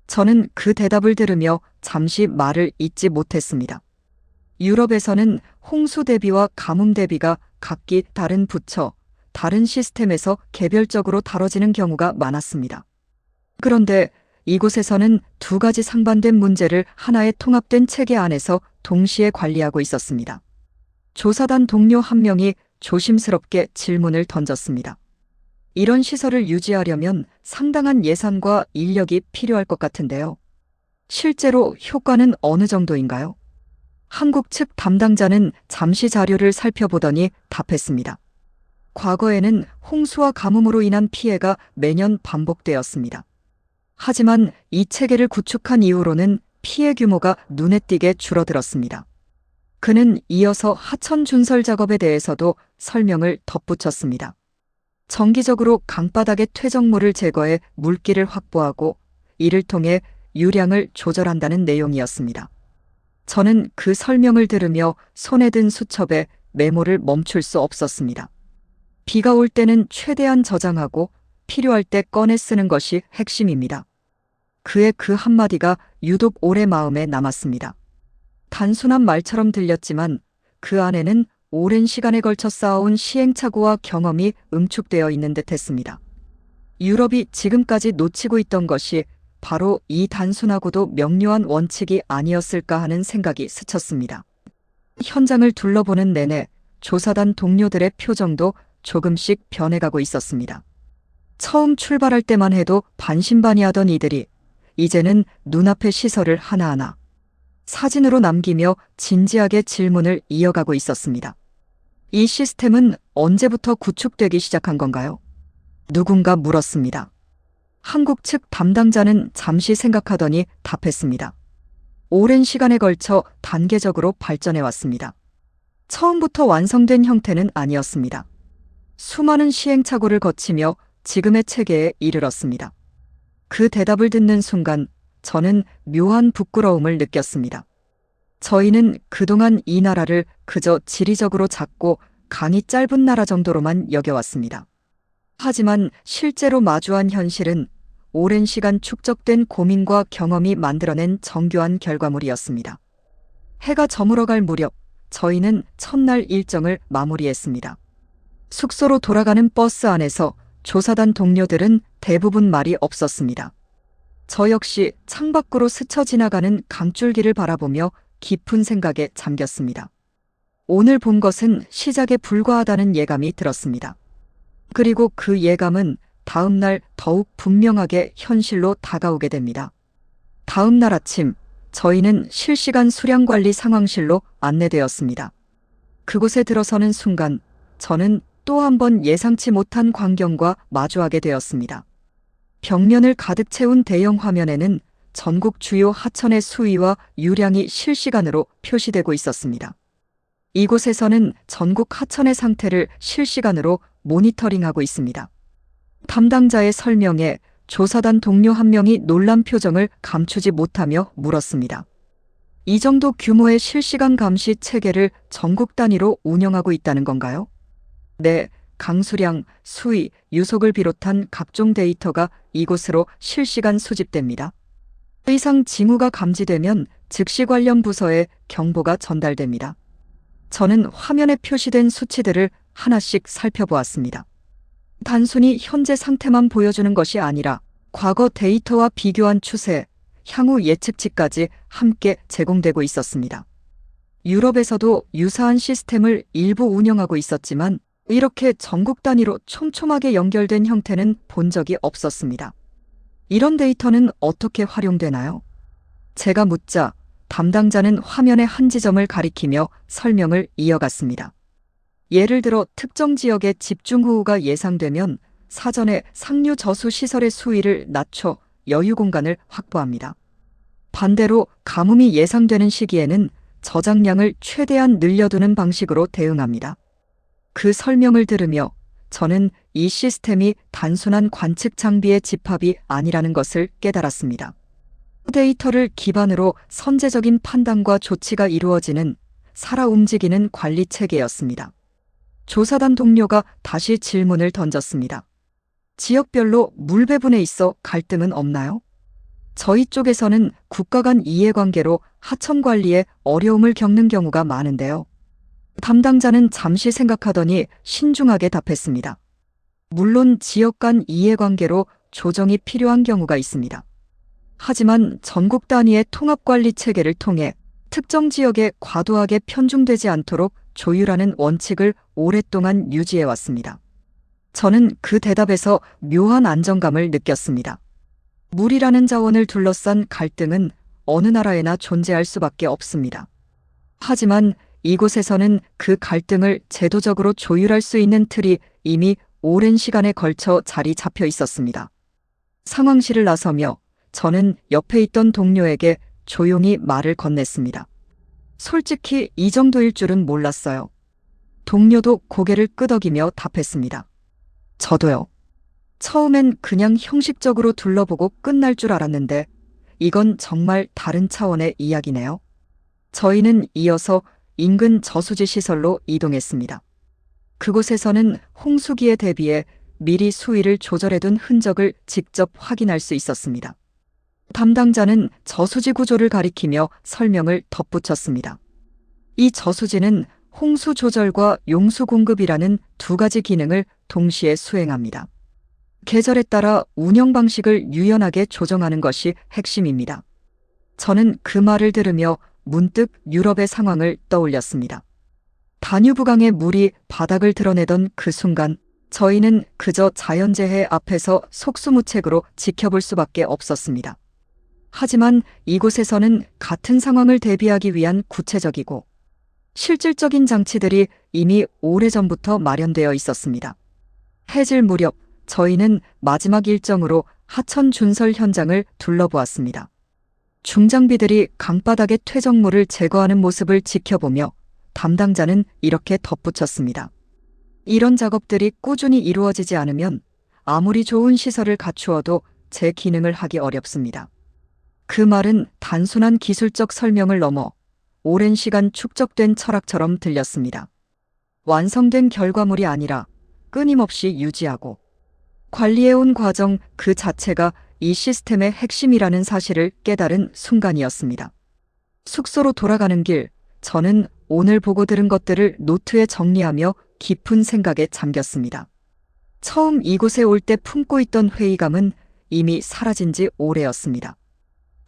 저는 그 대답을 들으며 잠시 말을 잇지 못했습니다. 유럽에서는 홍수 대비와 가뭄 대비가 각기 다른 부처, 다른 시스템에서 개별적으로 다뤄지는 경우가 많았습니다. 그런데 이곳에서는 두 가지 상반된 문제를 하나의 통합된 체계 안에서 동시에 관리하고 있었습니다. 조사단 동료 한 명이 조심스럽게 질문을 던졌습니다. 이런 시설을 유지하려면 상당한 예산과 인력이 필요할 것 같은데요. 실제로 효과는 어느 정도인가요? 한국 측 담당자는 잠시 자료를 살펴보더니 답했습니다. 과거에는 홍수와 가뭄으로 인한 피해가 매년 반복되었습니다. 하지만 이 체계를 구축한 이후로는 피해 규모가 눈에 띄게 줄어들었습니다. 그는 이어서 하천 준설 작업에 대해서도 설명을 덧붙였습니다. 정기적으로 강바닥의 퇴적물을 제거해 물기를 확보하고 이를 통해 유량을 조절한다는 내용이었습니다. 저는 그 설명을 들으며 손에 든 수첩에 메모를 멈출 수 없었습니다. 비가 올 때는 최대한 저장하고 필요할 때 꺼내 쓰는 것이 핵심입니다. 그의 그 한마디가 유독 오래 마음에 남았습니다. 단순한 말처럼 들렸지만 그 안에는 오랜 시간에 걸쳐 쌓아온 시행착오와 경험이 응축되어 있는 듯했습니다. 유럽이 지금까지 놓치고 있던 것이 바로 이 단순하고도 명료한 원칙이 아니었을까 하는 생각이 스쳤습니다. 현장을 둘러보는 내내 조사단 동료들의 표정도 조금씩 변해가고 있었습니다. 처음 출발할 때만 해도 반신반의하던 이들이 이제는 눈앞의 시설을 하나하나 사진으로 남기며 진지하게 질문을 이어가고 있었습니다. 이 시스템은 언제부터 구축되기 시작한 건가요? 누군가 물었습니다. 한국 측 담당자는 잠시 생각하더니 답했습니다. 오랜 시간에 걸쳐 단계적으로 발전해 왔습니다. 처음부터 완성된 형태는 아니었습니다. 수많은 시행착오를 거치며 지금의 체계에 이르렀습니다. 그 대답을 듣는 순간 저는 묘한 부끄러움을 느꼈습니다. 저희는 그동안 이 나라를 그저 지리적으로 작고 강이 짧은 나라 정도로만 여겨왔습니다. 하지만 실제로 마주한 현실은 오랜 시간 축적된 고민과 경험이 만들어낸 정교한 결과물이었습니다. 해가 저물어갈 무렵 저희는 첫날 일정을 마무리했습니다. 숙소로 돌아가는 버스 안에서 조사단 동료들은 대부분 말이 없었습니다. 저 역시 창밖으로 스쳐 지나가는 강줄기를 바라보며 깊은 생각에 잠겼습니다. 오늘 본 것은 시작에 불과하다는 예감이 들었습니다. 그리고 그 예감은 다음 날 더욱 분명하게 현실로 다가오게 됩니다. 다음 날 아침, 저희는 실시간 수량관리 상황실로 안내되었습니다. 그곳에 들어서는 순간 저는 또 한 번 예상치 못한 광경과 마주하게 되었습니다. 벽면을 가득 채운 대형 화면에는 전국 주요 하천의 수위와 유량이 실시간으로 표시되고 있었습니다. 이곳에서는 전국 하천의 상태를 실시간으로 모니터링하고 있습니다. 담당자의 설명에 조사단 동료 한 명이 놀란 표정을 감추지 못하며 물었습니다. 이 정도 규모의 실시간 감시 체계를 전국 단위로 운영하고 있다는 건가요? 네, 강수량, 수위, 유속을 비롯한 각종 데이터가 이곳으로 실시간 수집됩니다. 더 이상 징후가 감지되면 즉시 관련 부서에 경보가 전달됩니다. 저는 화면에 표시된 수치들을 하나씩 살펴보았습니다. 단순히 현재 상태만 보여주는 것이 아니라 과거 데이터와 비교한 추세, 향후 예측치까지 함께 제공되고 있었습니다. 유럽에서도 유사한 시스템을 일부 운영하고 있었지만 이렇게 전국 단위로 촘촘하게 연결된 형태는 본 적이 없었습니다. 이런 데이터는 어떻게 활용되나요? 제가 묻자 담당자는 화면의 한 지점을 가리키며 설명을 이어갔습니다. 예를 들어 특정 지역에 집중호우가 예상되면 사전에 상류 저수 시설의 수위를 낮춰 여유 공간을 확보합니다. 반대로 가뭄이 예상되는 시기에는 저장량을 최대한 늘려두는 방식으로 대응합니다. 그 설명을 들으며 저는 이 시스템이 단순한 관측 장비의 집합이 아니라는 것을 깨달았습니다. 데이터를 기반으로 선제적인 판단과 조치가 이루어지는 살아 움직이는 관리 체계였습니다. 조사단 동료가 다시 질문을 던졌습니다. 지역별로 물 배분에 있어 갈등은 없나요? 저희 쪽에서는 국가 간 이해관계로 하천 관리에 어려움을 겪는 경우가 많은데요. 담당자는 잠시 생각하더니 신중하게 답했습니다. 물론 지역 간 이해관계로 조정이 필요한 경우가 있습니다. 하지만 전국 단위의 통합관리 체계를 통해 특정 지역에 과도하게 편중되지 않도록 조율하는 원칙을 오랫동안 유지해왔습니다. 저는 그 대답에서 묘한 안정감을 느꼈습니다. 물이라는 자원을 둘러싼 갈등은 어느 나라에나 존재할 수밖에 없습니다. 하지만 이곳에서는 그 갈등을 제도적으로 조율할 수 있는 틀이 이미 오랜 시간에 걸쳐 자리 잡혀 있었습니다. 상황실을 나서며 저는 옆에 있던 동료에게 조용히 말을 건넸습니다. 솔직히 이 정도일 줄은 몰랐어요. 동료도 고개를 끄덕이며 답했습니다. 저도요. 처음엔 그냥 형식적으로 둘러보고 끝날 줄 알았는데 이건 정말 다른 차원의 이야기네요. 저희는 이어서 인근 저수지 시설로 이동했습니다. 그곳에서는 홍수기에 대비해 미리 수위를 조절해둔 흔적을 직접 확인할 수 있었습니다. 담당자는 저수지 구조를 가리키며 설명을 덧붙였습니다. 이 저수지는 홍수 조절과 용수 공급이라는 두 가지 기능을 동시에 수행합니다. 계절에 따라 운영 방식을 유연하게 조정하는 것이 핵심입니다. 저는 그 말을 들으며 문득 유럽의 상황을 떠올렸습니다. 다뉴브강의 물이 바닥을 드러내던 그 순간 저희는 그저 자연재해 앞에서 속수무책으로 지켜볼 수밖에 없었습니다. 하지만 이곳에서는 같은 상황을 대비하기 위한 구체적이고 실질적인 장치들이 이미 오래전부터 마련되어 있었습니다. 해질 무렵 저희는 마지막 일정으로 하천 준설 현장을 둘러보았습니다. 중장비들이 강바닥의 퇴적물을 제거하는 모습을 지켜보며 담당자는 이렇게 덧붙였습니다. 이런 작업들이 꾸준히 이루어지지 않으면 아무리 좋은 시설을 갖추어도 제 기능을 하기 어렵습니다. 그 말은 단순한 기술적 설명을 넘어 오랜 시간 축적된 철학처럼 들렸습니다. 완성된 결과물이 아니라 끊임없이 유지하고 관리해온 과정 그 자체가 이 시스템의 핵심이라는 사실을 깨달은 순간이었습니다. 숙소로 돌아가는 길, 저는 오늘 보고 들은 것들을 노트에 정리하며 깊은 생각에 잠겼습니다. 처음 이곳에 올 때 품고 있던 회의감은 이미 사라진 지 오래였습니다.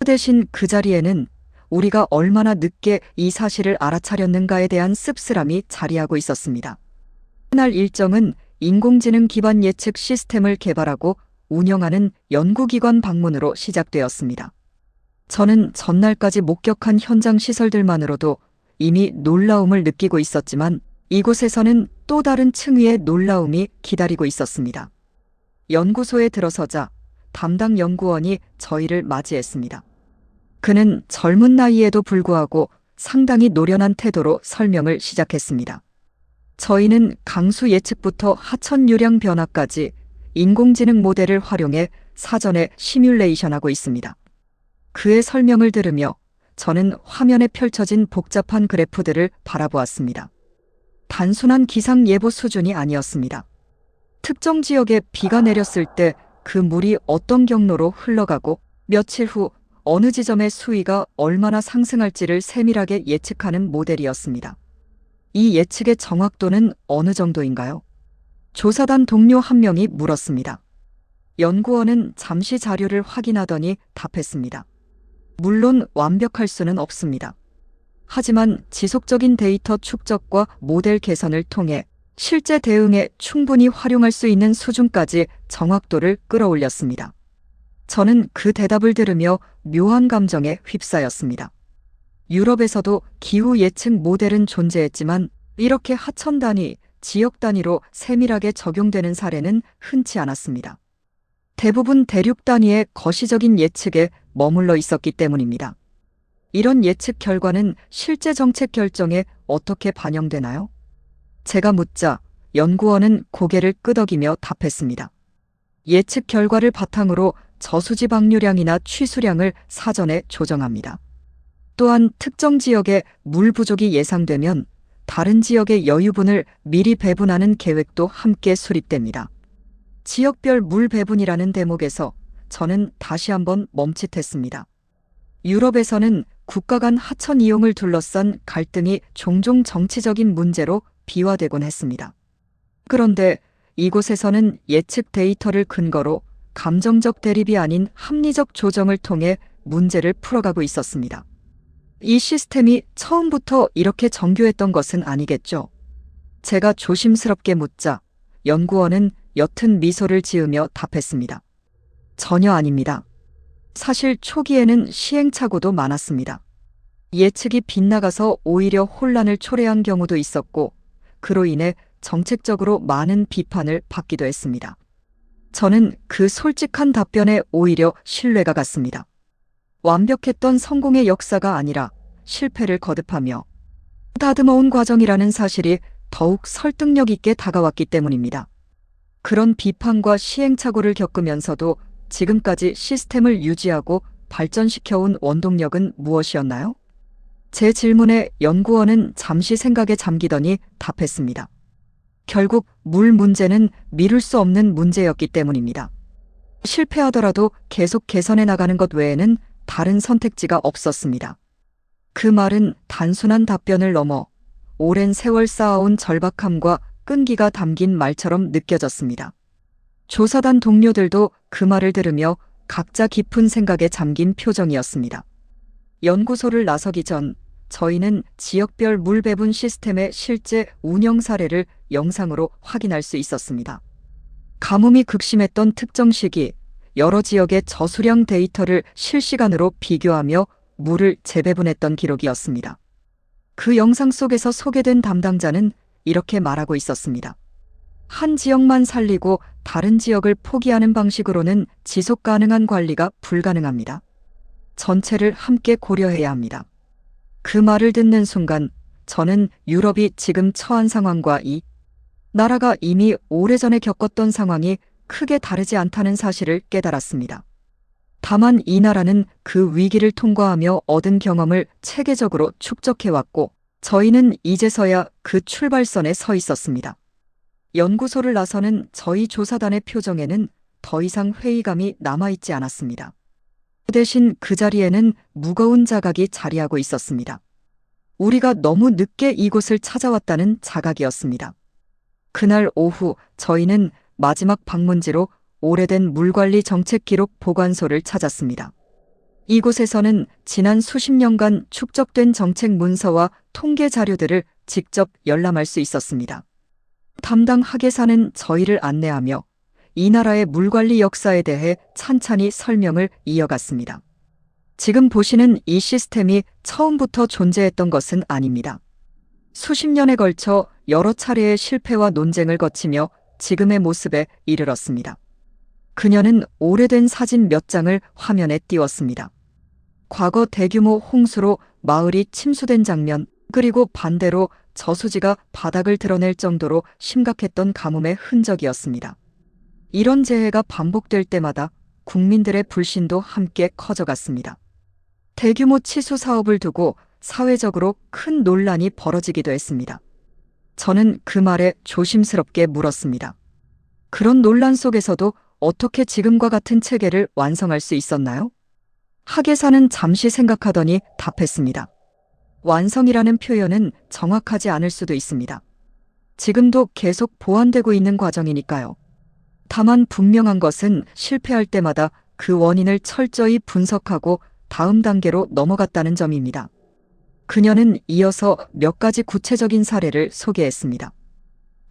대신 그 자리에는 우리가 얼마나 늦게 이 사실을 알아차렸는가에 대한 씁쓸함이 자리하고 있었습니다. 그날 일정은 인공지능 기반 예측 시스템을 개발하고 운영하는 연구기관 방문으로 시작되었습니다. 저는 전날까지 목격한 현장 시설들만으로도 이미 놀라움을 느끼고 있었지만 이곳에서는 또 다른 층위의 놀라움이 기다리고 있었습니다. 연구소에 들어서자 담당 연구원이 저희를 맞이했습니다. 그는 젊은 나이에도 불구하고 상당히 노련한 태도로 설명을 시작했습니다. 저희는 강수 예측부터 하천 유량 변화까지 인공지능 모델을 활용해 사전에 시뮬레이션하고 있습니다. 그의 설명을 들으며 저는 화면에 펼쳐진 복잡한 그래프들을 바라보았습니다. 단순한 기상 예보 수준이 아니었습니다. 특정 지역에 비가 내렸을 때 그 물이 어떤 경로로 흘러가고 며칠 후 어느 지점의 수위가 얼마나 상승할지를 세밀하게 예측하는 모델이었습니다. 이 예측의 정확도는 어느 정도인가요? 조사단 동료 한 명이 물었습니다. 연구원은 잠시 자료를 확인하더니 답했습니다. 물론 완벽할 수는 없습니다. 하지만 지속적인 데이터 축적과 모델 개선을 통해 실제 대응에 충분히 활용할 수 있는 수준까지 정확도를 끌어올렸습니다. 저는 그 대답을 들으며 묘한 감정에 휩싸였습니다. 유럽에서도 기후 예측 모델은 존재했지만 이렇게 하천 단위, 지역 단위로 세밀하게 적용되는 사례는 흔치 않았습니다. 대부분 대륙 단위의 거시적인 예측에 머물러 있었기 때문입니다. 이런 예측 결과는 실제 정책 결정에 어떻게 반영되나요? 제가 묻자 연구원은 고개를 끄덕이며 답했습니다. 예측 결과를 바탕으로 저수지 방류량이나 취수량을 사전에 조정합니다. 또한 특정 지역에 물 부족이 예상되면 다른 지역의 여유분을 미리 배분하는 계획도 함께 수립됩니다. 지역별 물 배분이라는 대목에서 저는 다시 한번 멈칫했습니다. 유럽에서는 국가 간 하천 이용을 둘러싼 갈등이 종종 정치적인 문제로 비화되곤 했습니다. 그런데 이곳에서는 예측 데이터를 근거로 감정적 대립이 아닌 합리적 조정을 통해 문제를 풀어가고 있었습니다. 이 시스템이 처음부터 이렇게 정교했던 것은 아니겠죠? 제가 조심스럽게 묻자 연구원은 옅은 미소를 지으며 답했습니다. 전혀 아닙니다. 사실 초기에는 시행착오도 많았습니다. 예측이 빗나가서 오히려 혼란을 초래한 경우도 있었고, 그로 인해 정책적으로 많은 비판을 받기도 했습니다. 저는 그 솔직한 답변에 오히려 신뢰가 갔습니다. 완벽했던 성공의 역사가 아니라 실패를 거듭하며 다듬어온 과정이라는 사실이 더욱 설득력 있게 다가왔기 때문입니다. 그런 비판과 시행착오를 겪으면서도 지금까지 시스템을 유지하고 발전시켜온 원동력은 무엇이었나요? 제 질문에 연구원은 잠시 생각에 잠기더니 답했습니다. 결국 물 문제는 미룰 수 없는 문제였기 때문입니다. 실패하더라도 계속 개선해 나가는 것 외에는 다른 선택지가 없었습니다. 그 말은 단순한 답변을 넘어 오랜 세월 쌓아온 절박함과 끈기가 담긴 말처럼 느껴졌습니다. 조사단 동료들도 그 말을 들으며 각자 깊은 생각에 잠긴 표정이었습니다. 연구소를 나서기 전 저희는 지역별 물 배분 시스템의 실제 운영 사례를 영상으로 확인할 수 있었습니다. 가뭄이 극심했던 특정 시기, 여러 지역의 저수량 데이터를 실시간으로 비교하며 물을 재배분했던 기록이었습니다. 그 영상 속에서 소개된 담당자는 이렇게 말하고 있었습니다. 한 지역만 살리고 다른 지역을 포기하는 방식으로는 지속 가능한 관리가 불가능합니다. 전체를 함께 고려해야 합니다. 그 말을 듣는 순간 저는 유럽이 지금 처한 상황과 이 나라가 이미 오래전에 겪었던 상황이 크게 다르지 않다는 사실을 깨달았습니다. 다만 이 나라는 그 위기를 통과하며 얻은 경험을 체계적으로 축적해왔고 저희는 이제서야 그 출발선에 서 있었습니다. 연구소를 나서는 저희 조사단의 표정에는 더 이상 회의감이 남아있지 않았습니다. 대신 그 자리에는 무거운 자각이 자리하고 있었습니다. 우리가 너무 늦게 이곳을 찾아왔다는 자각이었습니다. 그날 오후 저희는 마지막 방문지로 오래된 물관리 정책 기록 보관소를 찾았습니다. 이곳에서는 지난 수십 년간 축적된 정책 문서와 통계 자료들을 직접 열람할 수 있었습니다. 담당 학예사는 저희를 안내하며 이 나라의 물관리 역사에 대해 찬찬히 설명을 이어갔습니다. 지금 보시는 이 시스템이 처음부터 존재했던 것은 아닙니다. 수십 년에 걸쳐 여러 차례의 실패와 논쟁을 거치며 지금의 모습에 이르렀습니다. 그녀는 오래된 사진 몇 장을 화면에 띄웠습니다. 과거 대규모 홍수로 마을이 침수된 장면, 그리고 반대로 저수지가 바닥을 드러낼 정도로 심각했던 가뭄의 흔적이었습니다. 이런 재해가 반복될 때마다 국민들의 불신도 함께 커져갔습니다. 대규모 치수 사업을 두고 사회적으로 큰 논란이 벌어지기도 했습니다. 저는 그 말에 조심스럽게 물었습니다. 그런 논란 속에서도 어떻게 지금과 같은 체계를 완성할 수 있었나요? 하계사는 잠시 생각하더니 답했습니다. 완성이라는 표현은 정확하지 않을 수도 있습니다. 지금도 계속 보완되고 있는 과정이니까요. 다만 분명한 것은 실패할 때마다 그 원인을 철저히 분석하고 다음 단계로 넘어갔다는 점입니다. 그녀는 이어서 몇 가지 구체적인 사례를 소개했습니다.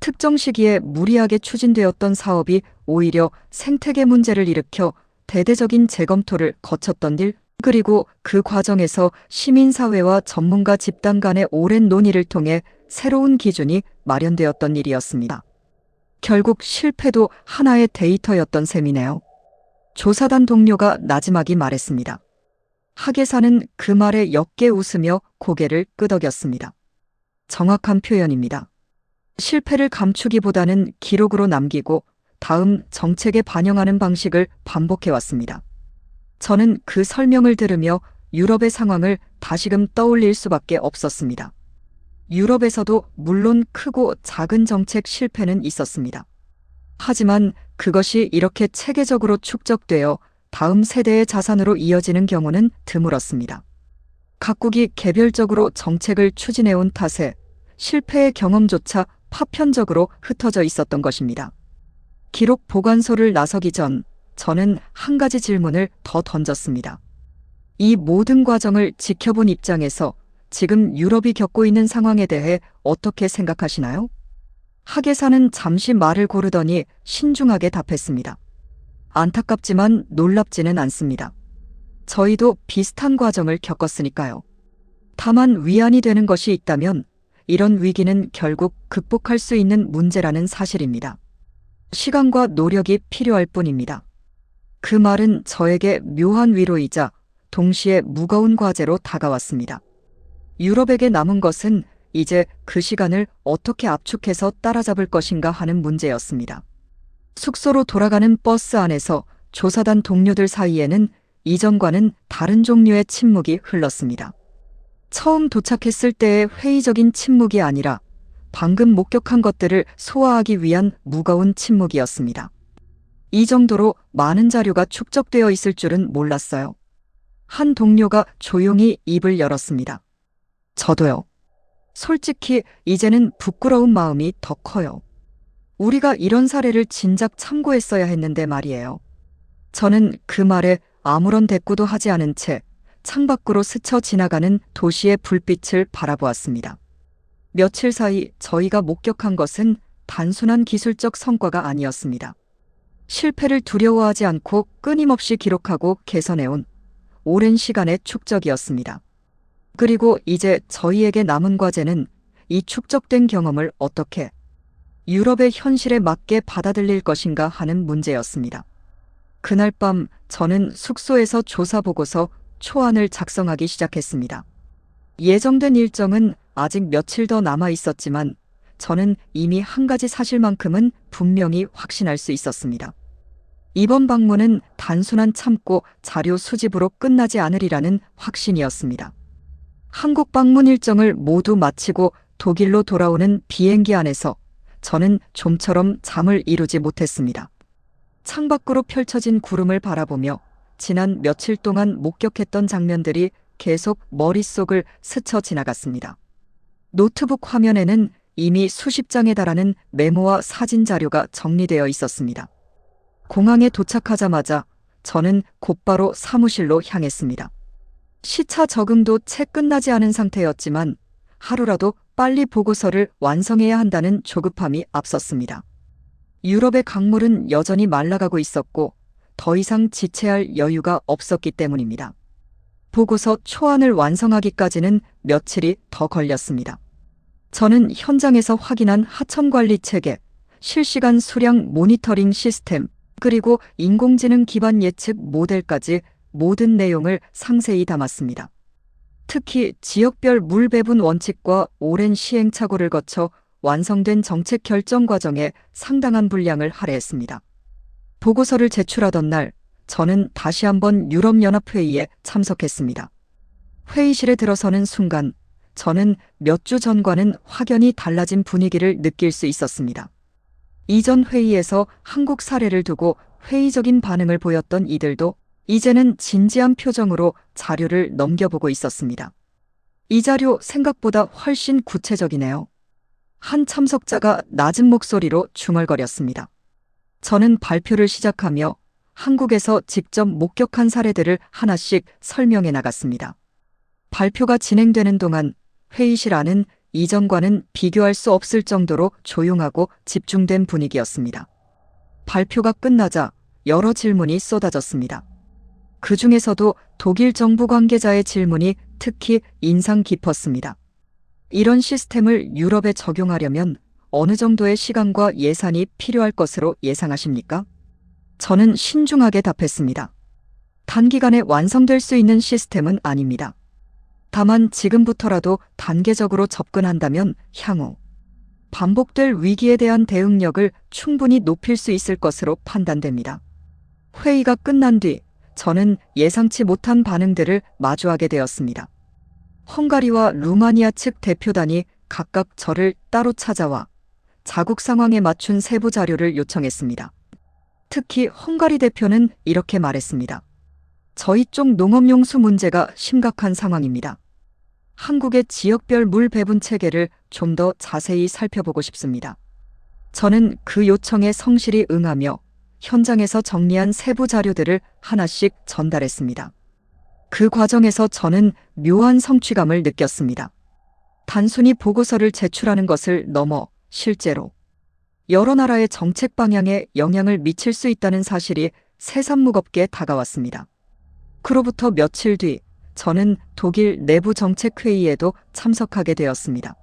특정 시기에 무리하게 추진되었던 사업이 오히려 생태계 문제를 일으켜 대대적인 재검토를 거쳤던 일, 그리고 그 과정에서 시민사회와 전문가 집단 간의 오랜 논의를 통해 새로운 기준이 마련되었던 일이었습니다. 결국 실패도 하나의 데이터였던 셈이네요. 조사단 동료가 나지막이 말했습니다. 하계사는 그 말에 옅게 웃으며 고개를 끄덕였습니다. 정확한 표현입니다. 실패를 감추기보다는 기록으로 남기고 다음 정책에 반영하는 방식을 반복해왔습니다. 저는 그 설명을 들으며 유럽의 상황을 다시금 떠올릴 수밖에 없었습니다. 유럽에서도 물론 크고 작은 정책 실패는 있었습니다. 하지만 그것이 이렇게 체계적으로 축적되어 다음 세대의 자산으로 이어지는 경우는 드물었습니다. 각국이 개별적으로 정책을 추진해온 탓에 실패의 경험조차 파편적으로 흩어져 있었던 것입니다. 기록 보관소를 나서기 전 저는 한 가지 질문을 더 던졌습니다. 이 모든 과정을 지켜본 입장에서 지금 유럽이 겪고 있는 상황에 대해 어떻게 생각하시나요? 하계사는 잠시 말을 고르더니 신중하게 답했습니다. 안타깝지만 놀랍지는 않습니다. 저희도 비슷한 과정을 겪었으니까요. 다만 위안이 되는 것이 있다면 이런 위기는 결국 극복할 수 있는 문제라는 사실입니다. 시간과 노력이 필요할 뿐입니다. 그 말은 저에게 묘한 위로이자 동시에 무거운 과제로 다가왔습니다. 유럽에게 남은 것은 이제 그 시간을 어떻게 압축해서 따라잡을 것인가 하는 문제였습니다. 숙소로 돌아가는 버스 안에서 조사단 동료들 사이에는 이전과는 다른 종류의 침묵이 흘렀습니다. 처음 도착했을 때의 회의적인 침묵이 아니라 방금 목격한 것들을 소화하기 위한 무거운 침묵이었습니다. 이 정도로 많은 자료가 축적되어 있을 줄은 몰랐어요. 한 동료가 조용히 입을 열었습니다. 저도요. 솔직히 이제는 부끄러운 마음이 더 커요. 우리가 이런 사례를 진작 참고했어야 했는데 말이에요. 저는 그 말에 아무런 대꾸도 하지 않은 채 창밖으로 스쳐 지나가는 도시의 불빛을 바라보았습니다. 며칠 사이 저희가 목격한 것은 단순한 기술적 성과가 아니었습니다. 실패를 두려워하지 않고 끊임없이 기록하고 개선해온 오랜 시간의 축적이었습니다. 그리고 이제 저희에게 남은 과제는 이 축적된 경험을 어떻게 유럽의 현실에 맞게 받아들일 것인가 하는 문제였습니다. 그날 밤 저는 숙소에서 조사 보고서 초안을 작성하기 시작했습니다. 예정된 일정은 아직 며칠 더 남아 있었지만 저는 이미 한 가지 사실만큼은 분명히 확신할 수 있었습니다. 이번 방문은 단순한 참고 자료 수집으로 끝나지 않으리라는 확신이었습니다. 한국 방문 일정을 모두 마치고 독일로 돌아오는 비행기 안에서 저는 좀처럼 잠을 이루지 못했습니다. 창밖으로 펼쳐진 구름을 바라보며 지난 며칠 동안 목격했던 장면들이 계속 머릿속을 스쳐 지나갔습니다. 노트북 화면에는 이미 수십 장에 달하는 메모와 사진 자료가 정리되어 있었습니다. 공항에 도착하자마자 저는 곧바로 사무실로 향했습니다. 시차 적응도 채 끝나지 않은 상태였지만 하루라도 빨리 보고서를 완성해야 한다는 조급함이 앞섰습니다. 유럽의 강물은 여전히 말라가고 있었고 더 이상 지체할 여유가 없었기 때문입니다. 보고서 초안을 완성하기까지는 며칠이 더 걸렸습니다. 저는 현장에서 확인한 하천 관리 체계, 실시간 수량 모니터링 시스템, 그리고 인공지능 기반 예측 모델까지 모든 내용을 상세히 담았습니다. 특히 지역별 물 배분 원칙과 오랜 시행착오를 거쳐 완성된 정책 결정 과정에 상당한 분량을 할애했습니다. 보고서를 제출하던 날, 저는 다시 한번 유럽연합회의에 참석했습니다. 회의실에 들어서는 순간, 저는 몇 주 전과는 확연히 달라진 분위기를 느낄 수 있었습니다. 이전 회의에서 한국 사례를 두고 회의적인 반응을 보였던 이들도 이제는 진지한 표정으로 자료를 넘겨보고 있었습니다. 이 자료 생각보다 훨씬 구체적이네요. 한 참석자가 낮은 목소리로 중얼거렸습니다. 저는 발표를 시작하며 한국에서 직접 목격한 사례들을 하나씩 설명해 나갔습니다. 발표가 진행되는 동안 회의실 안은 이전과는 비교할 수 없을 정도로 조용하고 집중된 분위기였습니다. 발표가 끝나자 여러 질문이 쏟아졌습니다. 그 중에서도 독일 정부 관계자의 질문이 특히 인상 깊었습니다. 이런 시스템을 유럽에 적용하려면 어느 정도의 시간과 예산이 필요할 것으로 예상하십니까? 저는 신중하게 답했습니다. 단기간에 완성될 수 있는 시스템은 아닙니다. 다만 지금부터라도 단계적으로 접근한다면 향후 반복될 위기에 대한 대응력을 충분히 높일 수 있을 것으로 판단됩니다. 회의가 끝난 뒤 저는 예상치 못한 반응들을 마주하게 되었습니다. 헝가리와 루마니아 측 대표단이 각각 저를 따로 찾아와 자국 상황에 맞춘 세부 자료를 요청했습니다. 특히 헝가리 대표는 이렇게 말했습니다. 저희 쪽 농업용수 문제가 심각한 상황입니다. 한국의 지역별 물 배분 체계를 좀 더 자세히 살펴보고 싶습니다. 저는 그 요청에 성실히 응하며 현장에서 정리한 세부 자료들을 하나씩 전달했습니다. 그 과정에서 저는 묘한 성취감을 느꼈습니다. 단순히 보고서를 제출하는 것을 넘어 실제로 여러 나라의 정책 방향에 영향을 미칠 수 있다는 사실이 새삼무겁게 다가왔습니다. 그로부터 며칠 뒤 저는 독일 내부 정책회의에도 참석하게 되었습니다.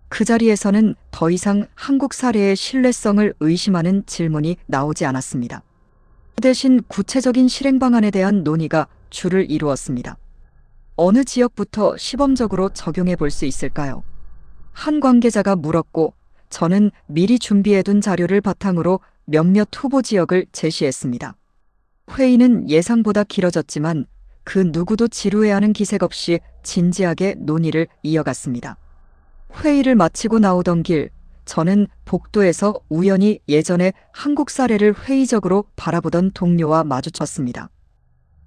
그 자리에서는 더 이상 한국 사례의 신뢰성을 의심하는 질문이 나오지 않았습니다. 대신 구체적인 실행 방안에 대한 논의가 주를 이루었습니다. 어느 지역부터 시범적으로 적용해 볼 수 있을까요? 한 관계자가 물었고 저는 미리 준비해둔 자료를 바탕으로 몇몇 후보 지역을 제시했습니다. 회의는 예상보다 길어졌지만 그 누구도 지루해하는 기색 없이 진지하게 논의를 이어갔습니다. 회의를 마치고 나오던 길, 저는 복도에서 우연히 예전에 한국 사례를 회의적으로 바라보던 동료와 마주쳤습니다.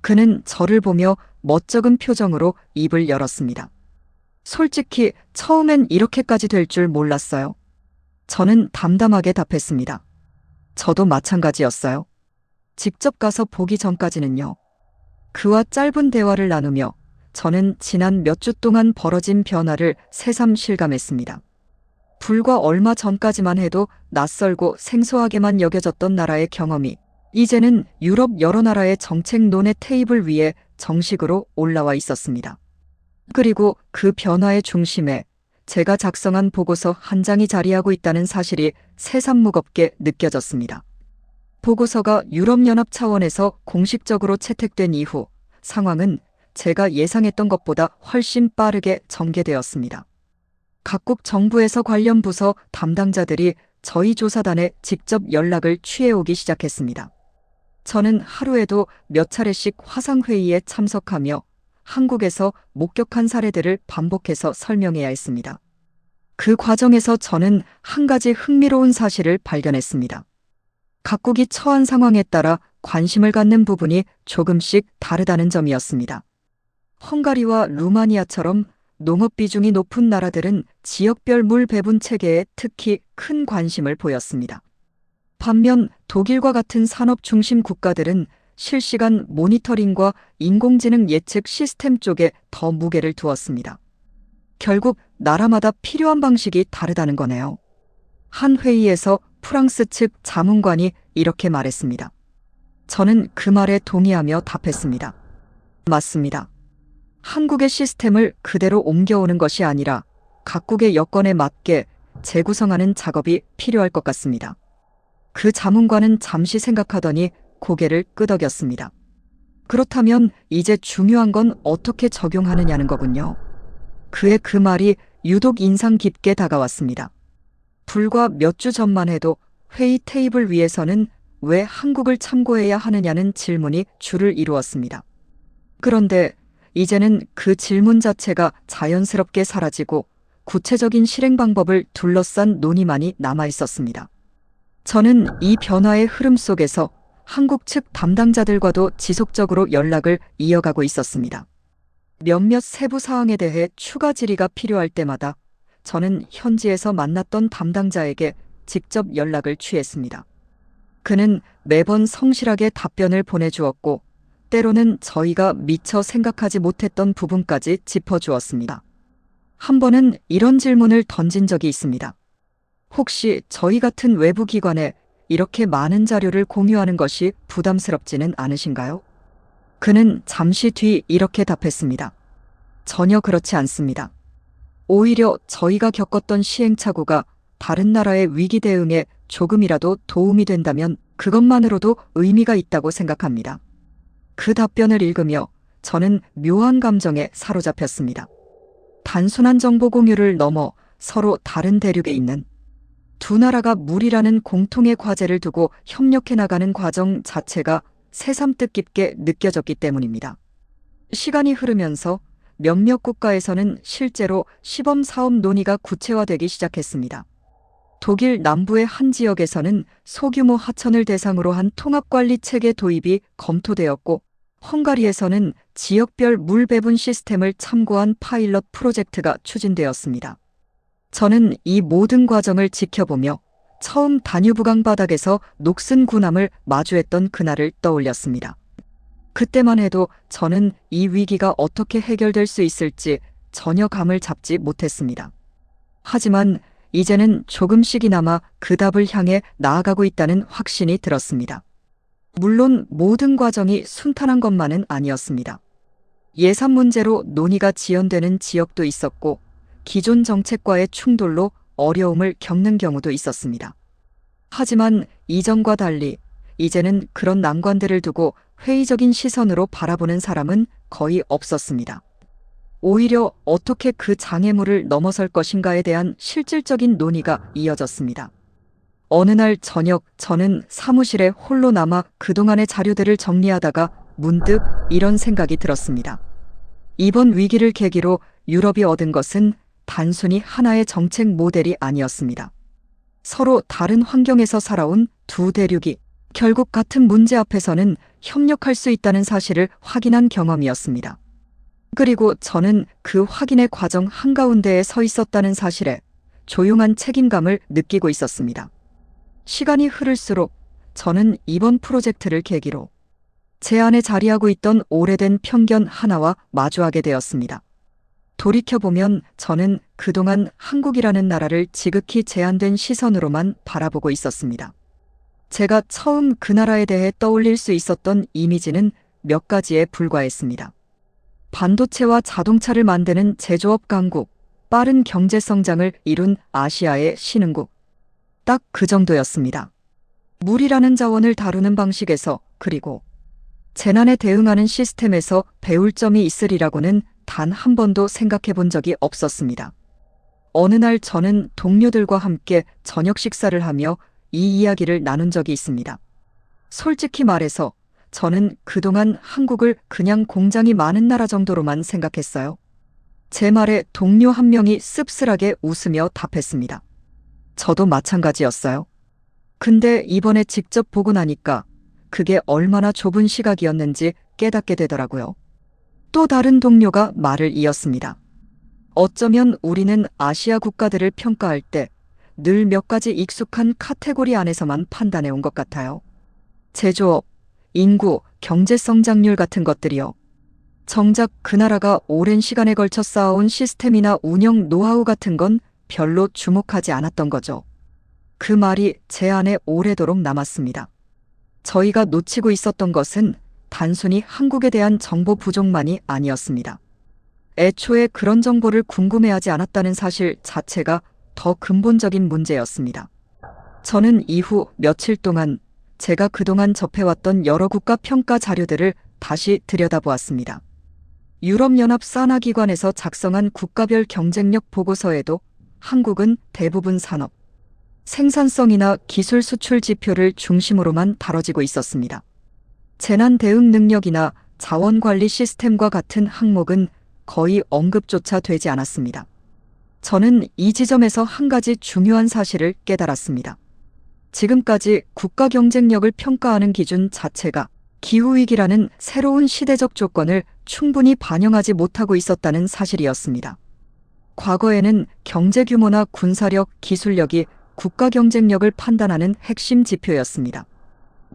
그는 저를 보며 멋쩍은 표정으로 입을 열었습니다. 솔직히 처음엔 이렇게까지 될 줄 몰랐어요. 저는 담담하게 답했습니다. 저도 마찬가지였어요. 직접 가서 보기 전까지는요. 그와 짧은 대화를 나누며 저는 지난 몇 주 동안 벌어진 변화를 새삼 실감했습니다. 불과 얼마 전까지만 해도 낯설고 생소하게만 여겨졌던 나라의 경험이 이제는 유럽 여러 나라의 정책 논의 테이블 위에 정식으로 올라와 있었습니다. 그리고 그 변화의 중심에 제가 작성한 보고서 한 장이 자리하고 있다는 사실이 새삼무겁게 느껴졌습니다. 보고서가 유럽연합 차원에서 공식적으로 채택된 이후 상황은 제가 예상했던 것보다 훨씬 빠르게 전개되었습니다. 각국 정부에서 관련 부서 담당자들이 저희 조사단에 직접 연락을 취해오기 시작했습니다. 저는 하루에도 몇 차례씩 화상회의에 참석하며 한국에서 목격한 사례들을 반복해서 설명해야 했습니다. 그 과정에서 저는 한 가지 흥미로운 사실을 발견했습니다. 각국이 처한 상황에 따라 관심을 갖는 부분이 조금씩 다르다는 점이었습니다. 헝가리와 루마니아처럼 농업 비중이 높은 나라들은 지역별 물 배분 체계에 특히 큰 관심을 보였습니다. 반면 독일과 같은 산업 중심 국가들은 실시간 모니터링과 인공지능 예측 시스템 쪽에 더 무게를 두었습니다. 결국 나라마다 필요한 방식이 다르다는 거네요. 한 회의에서 프랑스 측 자문관이 이렇게 말했습니다. 저는 그 말에 동의하며 답했습니다. 맞습니다. 한국의 시스템을 그대로 옮겨오는 것이 아니라 각국의 여건에 맞게 재구성하는 작업이 필요할 것 같습니다. 그 자문관은 잠시 생각하더니 고개를 끄덕였습니다. 그렇다면 이제 중요한 건 어떻게 적용하느냐는 거군요. 그의 그 말이 유독 인상 깊게 다가왔습니다. 불과 몇 주 전만 해도 회의 테이블 위에서는 왜 한국을 참고해야 하느냐는 질문이 주를 이루었습니다. 그런데 이제는 그 질문 자체가 자연스럽게 사라지고 구체적인 실행 방법을 둘러싼 논의만이 남아 있었습니다. 저는 이 변화의 흐름 속에서 한국 측 담당자들과도 지속적으로 연락을 이어가고 있었습니다. 몇몇 세부 사항에 대해 추가 질의가 필요할 때마다 저는 현지에서 만났던 담당자에게 직접 연락을 취했습니다. 그는 매번 성실하게 답변을 보내주었고 때로는 저희가 미처 생각하지 못했던 부분까지 짚어주었습니다. 한 번은 이런 질문을 던진 적이 있습니다. 혹시 저희 같은 외부 기관에 이렇게 많은 자료를 공유하는 것이 부담스럽지는 않으신가요? 그는 잠시 뒤 이렇게 답했습니다. 전혀 그렇지 않습니다. 오히려 저희가 겪었던 시행착오가 다른 나라의 위기 대응에 조금이라도 도움이 된다면 그것만으로도 의미가 있다고 생각합니다. 그 답변을 읽으며 저는 묘한 감정에 사로잡혔습니다. 단순한 정보 공유를 넘어 서로 다른 대륙에 있는 두 나라가 물이라는 공통의 과제를 두고 협력해 나가는 과정 자체가 새삼 뜻깊게 느껴졌기 때문입니다. 시간이 흐르면서 몇몇 국가에서는 실제로 시범 사업 논의가 구체화되기 시작했습니다. 독일 남부의 한 지역에서는 소규모 하천을 대상으로 한 통합관리 체계 도입이 검토되었고, 헝가리에서는 지역별 물 배분 시스템을 참고한 파일럿 프로젝트가 추진되었습니다. 저는 이 모든 과정을 지켜보며 처음 다뉴브강 바닥에서 녹슨 군함을 마주했던 그날을 떠올렸습니다. 그때만 해도 저는 이 위기가 어떻게 해결될 수 있을지 전혀 감을 잡지 못했습니다. 하지만 이제는 조금씩이나마 그 답을 향해 나아가고 있다는 확신이 들었습니다. 물론 모든 과정이 순탄한 것만은 아니었습니다. 예산 문제로 논의가 지연되는 지역도 있었고, 기존 정책과의 충돌로 어려움을 겪는 경우도 있었습니다. 하지만 이전과 달리 이제는 그런 난관들을 두고 회의적인 시선으로 바라보는 사람은 거의 없었습니다. 오히려 어떻게 그 장애물을 넘어설 것인가에 대한 실질적인 논의가 이어졌습니다. 어느 날 저녁 저는 사무실에 홀로 남아 그동안의 자료들을 정리하다가 문득 이런 생각이 들었습니다. 이번 위기를 계기로 유럽이 얻은 것은 단순히 하나의 정책 모델이 아니었습니다. 서로 다른 환경에서 살아온 두 대륙이 결국 같은 문제 앞에서는 협력할 수 있다는 사실을 확인한 경험이었습니다. 그리고 저는 그 확인의 과정 한가운데에 서 있었다는 사실에 조용한 책임감을 느끼고 있었습니다. 시간이 흐를수록 저는 이번 프로젝트를 계기로 제 안에 자리하고 있던 오래된 편견 하나와 마주하게 되었습니다. 돌이켜보면 저는 그동안 한국이라는 나라를 지극히 제한된 시선으로만 바라보고 있었습니다. 제가 처음 그 나라에 대해 떠올릴 수 있었던 이미지는 몇 가지에 불과했습니다. 반도체와 자동차를 만드는 제조업 강국, 빠른 경제 성장을 이룬 아시아의 신흥국. 딱 그 정도였습니다. 물이라는 자원을 다루는 방식에서, 그리고 재난에 대응하는 시스템에서 배울 점이 있으리라고는 단 한 번도 생각해 본 적이 없었습니다. 어느 날 저는 동료들과 함께 저녁 식사를 하며 이 이야기를 나눈 적이 있습니다. 솔직히 말해서 저는 그동안 한국을 그냥 공장이 많은 나라 정도로만 생각했어요. 제 말에 동료 한 명이 씁쓸하게 웃으며 답했습니다. 저도 마찬가지였어요. 근데 이번에 직접 보고 나니까 그게 얼마나 좁은 시각이었는지 깨닫게 되더라고요. 또 다른 동료가 말을 이었습니다. 어쩌면 우리는 아시아 국가들을 평가할 때 늘 몇 가지 익숙한 카테고리 안에서만 판단해 온 것 같아요. 제조업, 인구, 경제 성장률 같은 것들이요. 정작 그 나라가 오랜 시간에 걸쳐 쌓아온 시스템이나 운영 노하우 같은 건 별로 주목하지 않았던 거죠. 그 말이 제 안에 오래도록 남았습니다. 저희가 놓치고 있었던 것은 단순히 한국에 대한 정보 부족만이 아니었습니다. 애초에 그런 정보를 궁금해하지 않았다는 사실 자체가 더 근본적인 문제였습니다. 저는 이후 며칠 동안 제가 그동안 접해왔던 여러 국가 평가 자료들을 다시 들여다보았습니다. 유럽연합 산하기관에서 작성한 국가별 경쟁력 보고서에도 한국은 대부분 산업, 생산성이나 기술 수출 지표를 중심으로만 다뤄지고 있었습니다. 재난 대응 능력이나 자원 관리 시스템과 같은 항목은 거의 언급조차 되지 않았습니다. 저는 이 지점에서 한 가지 중요한 사실을 깨달았습니다. 지금까지 국가 경쟁력을 평가하는 기준 자체가 기후위기라는 새로운 시대적 조건을 충분히 반영하지 못하고 있었다는 사실이었습니다. 과거에는 경제 규모나 군사력, 기술력이 국가 경쟁력을 판단하는 핵심 지표였습니다.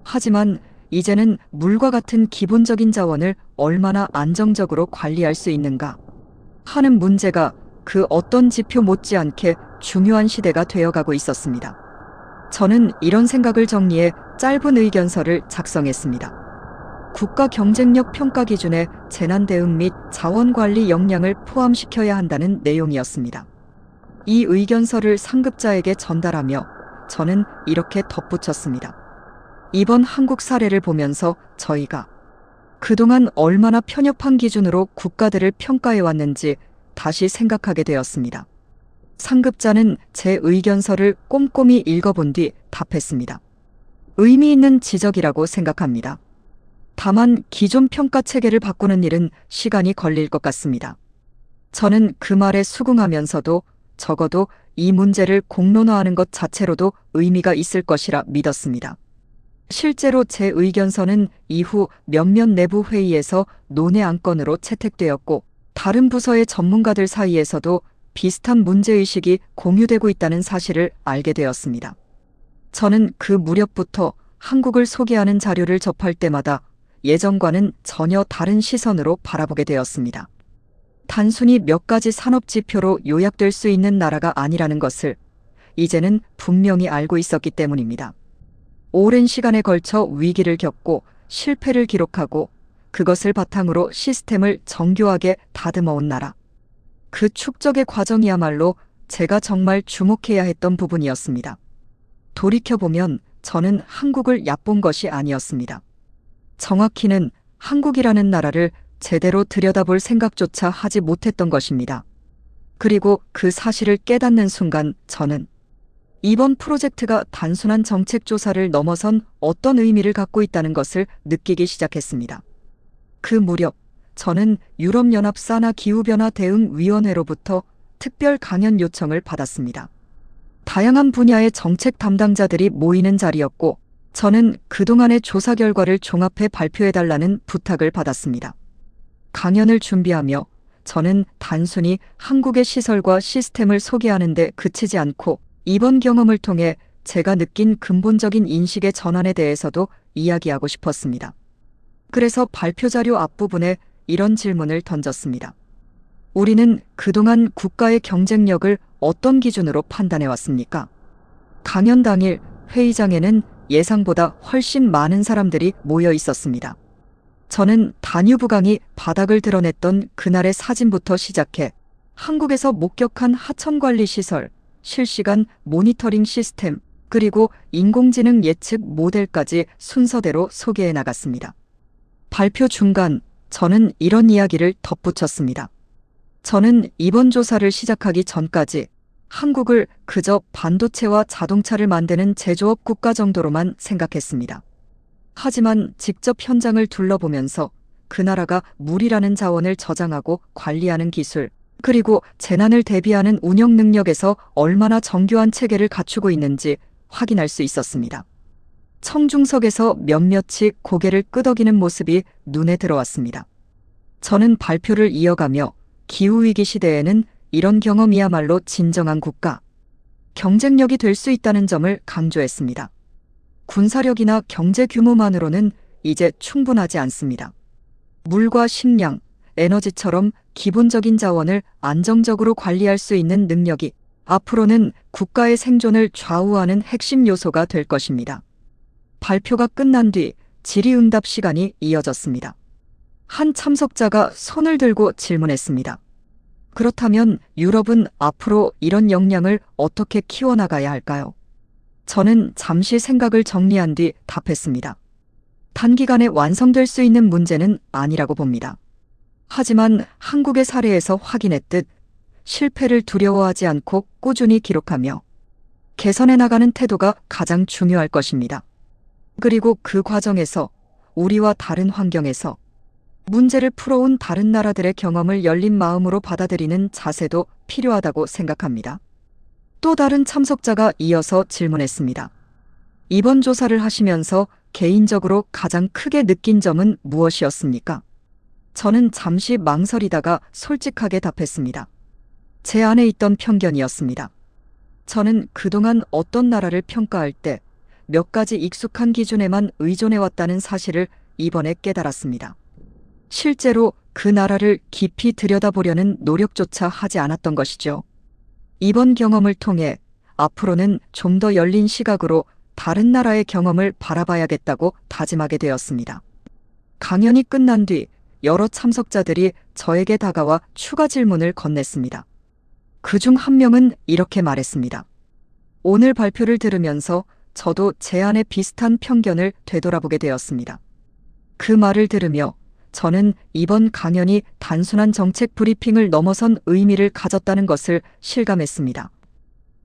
하지만 이제는 물과 같은 기본적인 자원을 얼마나 안정적으로 관리할 수 있는가 하는 문제가 그 어떤 지표 못지않게 중요한 시대가 되어가고 있었습니다. 저는 이런 생각을 정리해 짧은 의견서를 작성했습니다. 국가 경쟁력 평가 기준에 재난 대응 및 자원 관리 역량을 포함시켜야 한다는 내용이었습니다. 이 의견서를 상급자에게 전달하며 저는 이렇게 덧붙였습니다. 이번 한국 사례를 보면서 저희가 그동안 얼마나 편협한 기준으로 국가들을 평가해 왔는지 다시 생각하게 되었습니다. 상급자는 제 의견서를 꼼꼼히 읽어본 뒤 답했습니다. 의미 있는 지적이라고 생각합니다. 다만 기존 평가 체계를 바꾸는 일은 시간이 걸릴 것 같습니다. 저는 그 말에 수긍하면서도 적어도 이 문제를 공론화하는 것 자체로도 의미가 있을 것이라 믿었습니다. 실제로 제 의견서는 이후 몇몇 내부 회의에서 논의 안건으로 채택되었고 다른 부서의 전문가들 사이에서도 비슷한 문제의식이 공유되고 있다는 사실을 알게 되었습니다. 저는 그 무렵부터 한국을 소개하는 자료를 접할 때마다 예전과는 전혀 다른 시선으로 바라보게 되었습니다. 단순히 몇 가지 산업 지표로 요약될 수 있는 나라가 아니라는 것을 이제는 분명히 알고 있었기 때문입니다. 오랜 시간에 걸쳐 위기를 겪고 실패를 기록하고 그것을 바탕으로 시스템을 정교하게 다듬어 온 나라. 그 축적의 과정이야말로 제가 정말 주목해야 했던 부분이었습니다. 돌이켜보면 저는 한국을 얕본 것이 아니었습니다. 정확히는 한국이라는 나라를 제대로 들여다볼 생각조차 하지 못했던 것입니다. 그리고 그 사실을 깨닫는 순간 저는 이번 프로젝트가 단순한 정책 조사를 넘어선 어떤 의미를 갖고 있다는 것을 느끼기 시작했습니다. 그 무렵 저는 유럽연합 산하 기후변화 대응 위원회로부터 특별 강연 요청을 받았습니다. 다양한 분야의 정책 담당자들이 모이는 자리였고 저는 그동안의 조사 결과를 종합해 발표해달라는 부탁을 받았습니다. 강연을 준비하며 저는 단순히 한국의 시설과 시스템을 소개하는 데 그치지 않고 이번 경험을 통해 제가 느낀 근본적인 인식의 전환에 대해서도 이야기하고 싶었습니다. 그래서 발표 자료 앞부분에 이런 질문을 던졌습니다. 우리는 그동안 국가의 경쟁력을 어떤 기준으로 판단해 왔습니까? 강연 당일 회의장에는 예상보다 훨씬 많은 사람들이 모여 있었습니다. 저는 다뉴브강이 바닥을 드러냈던 그날의 사진부터 시작해 한국에서 목격한 하천관리 시설, 실시간 모니터링 시스템, 그리고 인공지능 예측 모델까지 순서대로 소개해 나갔습니다. 발표 중간 저는 이런 이야기를 덧붙였습니다. 저는 이번 조사를 시작하기 전까지 한국을 그저 반도체와 자동차를 만드는 제조업 국가 정도로만 생각했습니다. 하지만 직접 현장을 둘러보면서 그 나라가 물이라는 자원을 저장하고 관리하는 기술, 그리고 재난을 대비하는 운영 능력에서 얼마나 정교한 체계를 갖추고 있는지 확인할 수 있었습니다. 청중석에서 몇몇이 고개를 끄덕이는 모습이 눈에 들어왔습니다. 저는 발표를 이어가며 기후위기 시대에는 이런 경험이야말로 진정한 국가 경쟁력이 될 수 있다는 점을 강조했습니다. 군사력이나 경제 규모만으로는 이제 충분하지 않습니다. 물과 식량, 에너지처럼 기본적인 자원을 안정적으로 관리할 수 있는 능력이 앞으로는 국가의 생존을 좌우하는 핵심 요소가 될 것입니다. 발표가 끝난 뒤 질의응답 시간이 이어졌습니다. 한 참석자가 손을 들고 질문했습니다. 그렇다면 유럽은 앞으로 이런 역량을 어떻게 키워나가야 할까요? 저는 잠시 생각을 정리한 뒤 답했습니다. 단기간에 완성될 수 있는 문제는 아니라고 봅니다. 하지만 한국의 사례에서 확인했듯 실패를 두려워하지 않고 꾸준히 기록하며 개선해 나가는 태도가 가장 중요할 것입니다. 그리고 그 과정에서 우리와 다른 환경에서 문제를 풀어온 다른 나라들의 경험을 열린 마음으로 받아들이는 자세도 필요하다고 생각합니다. 또 다른 참석자가 이어서 질문했습니다. 이번 조사를 하시면서 개인적으로 가장 크게 느낀 점은 무엇이었습니까? 저는 잠시 망설이다가 솔직하게 답했습니다. 제 안에 있던 편견이었습니다. 저는 그동안 어떤 나라를 평가할 때 몇 가지 익숙한 기준에만 의존해왔다는 사실을 이번에 깨달았습니다. 실제로 그 나라를 깊이 들여다보려는 노력조차 하지 않았던 것이죠. 이번 경험을 통해 앞으로는 좀 더 열린 시각으로 다른 나라의 경험을 바라봐야겠다고 다짐하게 되었습니다. 강연이 끝난 뒤 여러 참석자들이 저에게 다가와 추가 질문을 건넸습니다. 그중 한 명은 이렇게 말했습니다. 오늘 발표를 들으면서 저도 제 안에 비슷한 편견을 되돌아보게 되었습니다. 그 말을 들으며 저는 이번 강연이 단순한 정책 브리핑을 넘어선 의미를 가졌다는 것을 실감했습니다.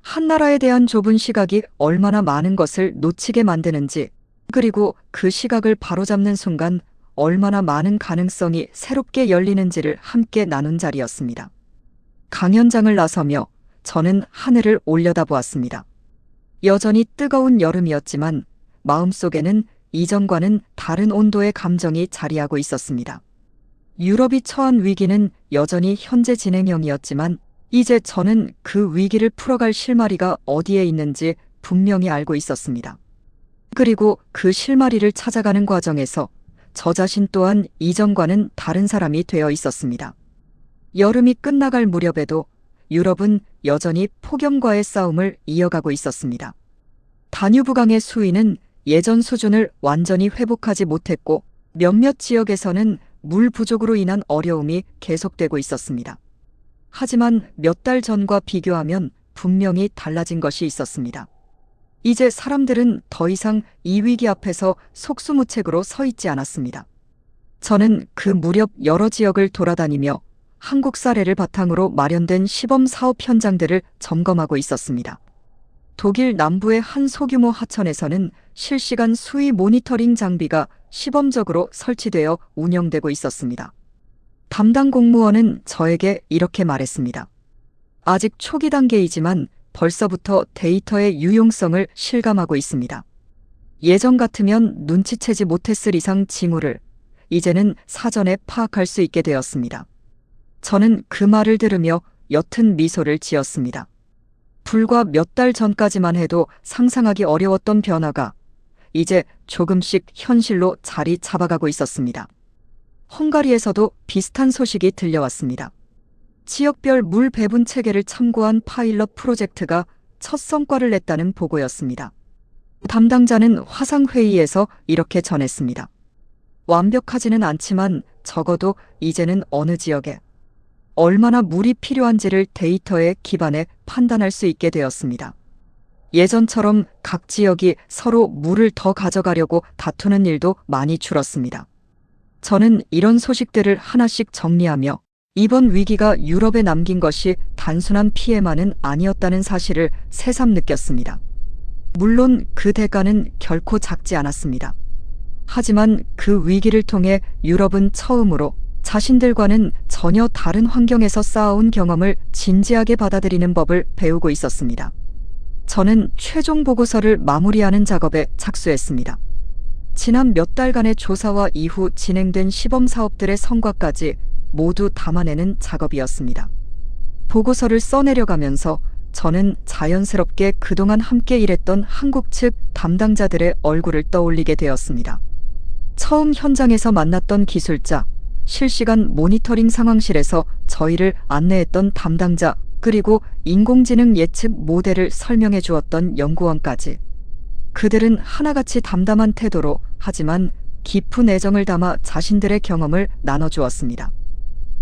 한 나라에 대한 좁은 시각이 얼마나 많은 것을 놓치게 만드는지, 그리고 그 시각을 바로잡는 순간 얼마나 많은 가능성이 새롭게 열리는지를 함께 나눈 자리였습니다. 강연장을 나서며 저는 하늘을 올려다보았습니다. 여전히 뜨거운 여름이었지만 마음속에는 이전과는 다른 온도의 감정이 자리하고 있었습니다. 유럽이 처한 위기는 여전히 현재 진행형이었지만 이제 저는 그 위기를 풀어갈 실마리가 어디에 있는지 분명히 알고 있었습니다. 그리고 그 실마리를 찾아가는 과정에서 저 자신 또한 이전과는 다른 사람이 되어 있었습니다. 여름이 끝나갈 무렵에도 유럽은 여전히 폭염과의 싸움을 이어가고 있었습니다. 다뉴브강의 수위는 예전 수준을 완전히 회복하지 못했고 몇몇 지역에서는 물 부족으로 인한 어려움이 계속되고 있었습니다. 하지만 몇 달 전과 비교하면 분명히 달라진 것이 있었습니다. 이제 사람들은 더 이상 이 위기 앞에서 속수무책으로 서 있지 않았습니다. 저는 그 무렵 여러 지역을 돌아다니며 한국 사례를 바탕으로 마련된 시범 사업 현장들을 점검하고 있었습니다. 독일 남부의 한 소규모 하천에서는 실시간 수위 모니터링 장비가 시범적으로 설치되어 운영되고 있었습니다. 담당 공무원은 저에게 이렇게 말했습니다. 아직 초기 단계이지만 벌써부터 데이터의 유용성을 실감하고 있습니다. 예전 같으면 눈치채지 못했을 이상 징후를 이제는 사전에 파악할 수 있게 되었습니다. 저는 그 말을 들으며 옅은 미소를 지었습니다. 불과 몇 달 전까지만 해도 상상하기 어려웠던 변화가 이제 조금씩 현실로 자리 잡아가고 있었습니다. 헝가리에서도 비슷한 소식이 들려왔습니다. 지역별 물 배분 체계를 참고한 파일럿 프로젝트가 첫 성과를 냈다는 보고였습니다. 담당자는 화상회의에서 이렇게 전했습니다. 완벽하지는 않지만 적어도 이제는 어느 지역에 얼마나 물이 필요한지를 데이터에 기반해 판단할 수 있게 되었습니다. 예전처럼 각 지역이 서로 물을 더 가져가려고 다투는 일도 많이 줄었습니다. 저는 이런 소식들을 하나씩 정리하며 이번 위기가 유럽에 남긴 것이 단순한 피해만은 아니었다는 사실을 새삼 느꼈습니다. 물론 그 대가는 결코 작지 않았습니다. 하지만 그 위기를 통해 유럽은 처음으로 자신들과는 전혀 다른 환경에서 쌓아온 경험을 진지하게 받아들이는 법을 배우고 있었습니다. 저는 최종 보고서를 마무리하는 작업에 착수했습니다. 지난 몇 달간의 조사와 이후 진행된 시범 사업들의 성과까지 모두 담아내는 작업이었습니다. 보고서를 써내려가면서 저는 자연스럽게 그동안 함께 일했던 한국 측 담당자들의 얼굴을 떠올리게 되었습니다. 처음 현장에서 만났던 기술자, 실시간 모니터링 상황실에서 저희를 안내했던 담당자, 그리고 인공지능 예측 모델을 설명해 주었던 연구원까지. 그들은 하나같이 담담한 태도로 하지만 깊은 애정을 담아 자신들의 경험을 나눠주었습니다.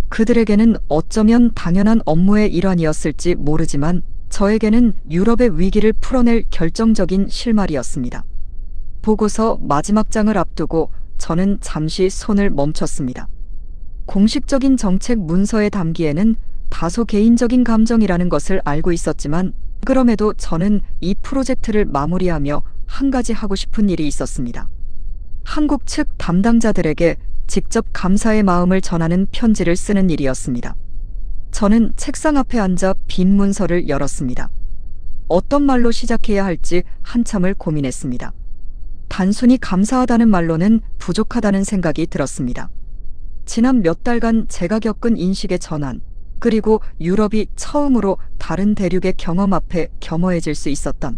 그들에게는 어쩌면 당연한 업무의 일환이었을지 모르지만 저에게는 유럽의 위기를 풀어낼 결정적인 실마리였습니다. 보고서 마지막 장을 앞두고 저는 잠시 손을 멈췄습니다. 공식적인 정책 문서에 담기에는 다소 개인적인 감정이라는 것을 알고 있었지만 그럼에도 저는 이 프로젝트를 마무리하며 한 가지 하고 싶은 일이 있었습니다. 한국 측 담당자들에게 직접 감사의 마음을 전하는 편지를 쓰는 일이었습니다. 저는 책상 앞에 앉아 빈 문서를 열었습니다. 어떤 말로 시작해야 할지 한참을 고민했습니다. 단순히 감사하다는 말로는 부족하다는 생각이 들었습니다. 지난 몇 달간 제가 겪은 인식의 전환, 그리고 유럽이 처음으로 다른 대륙의 경험 앞에 겸허해질 수 있었던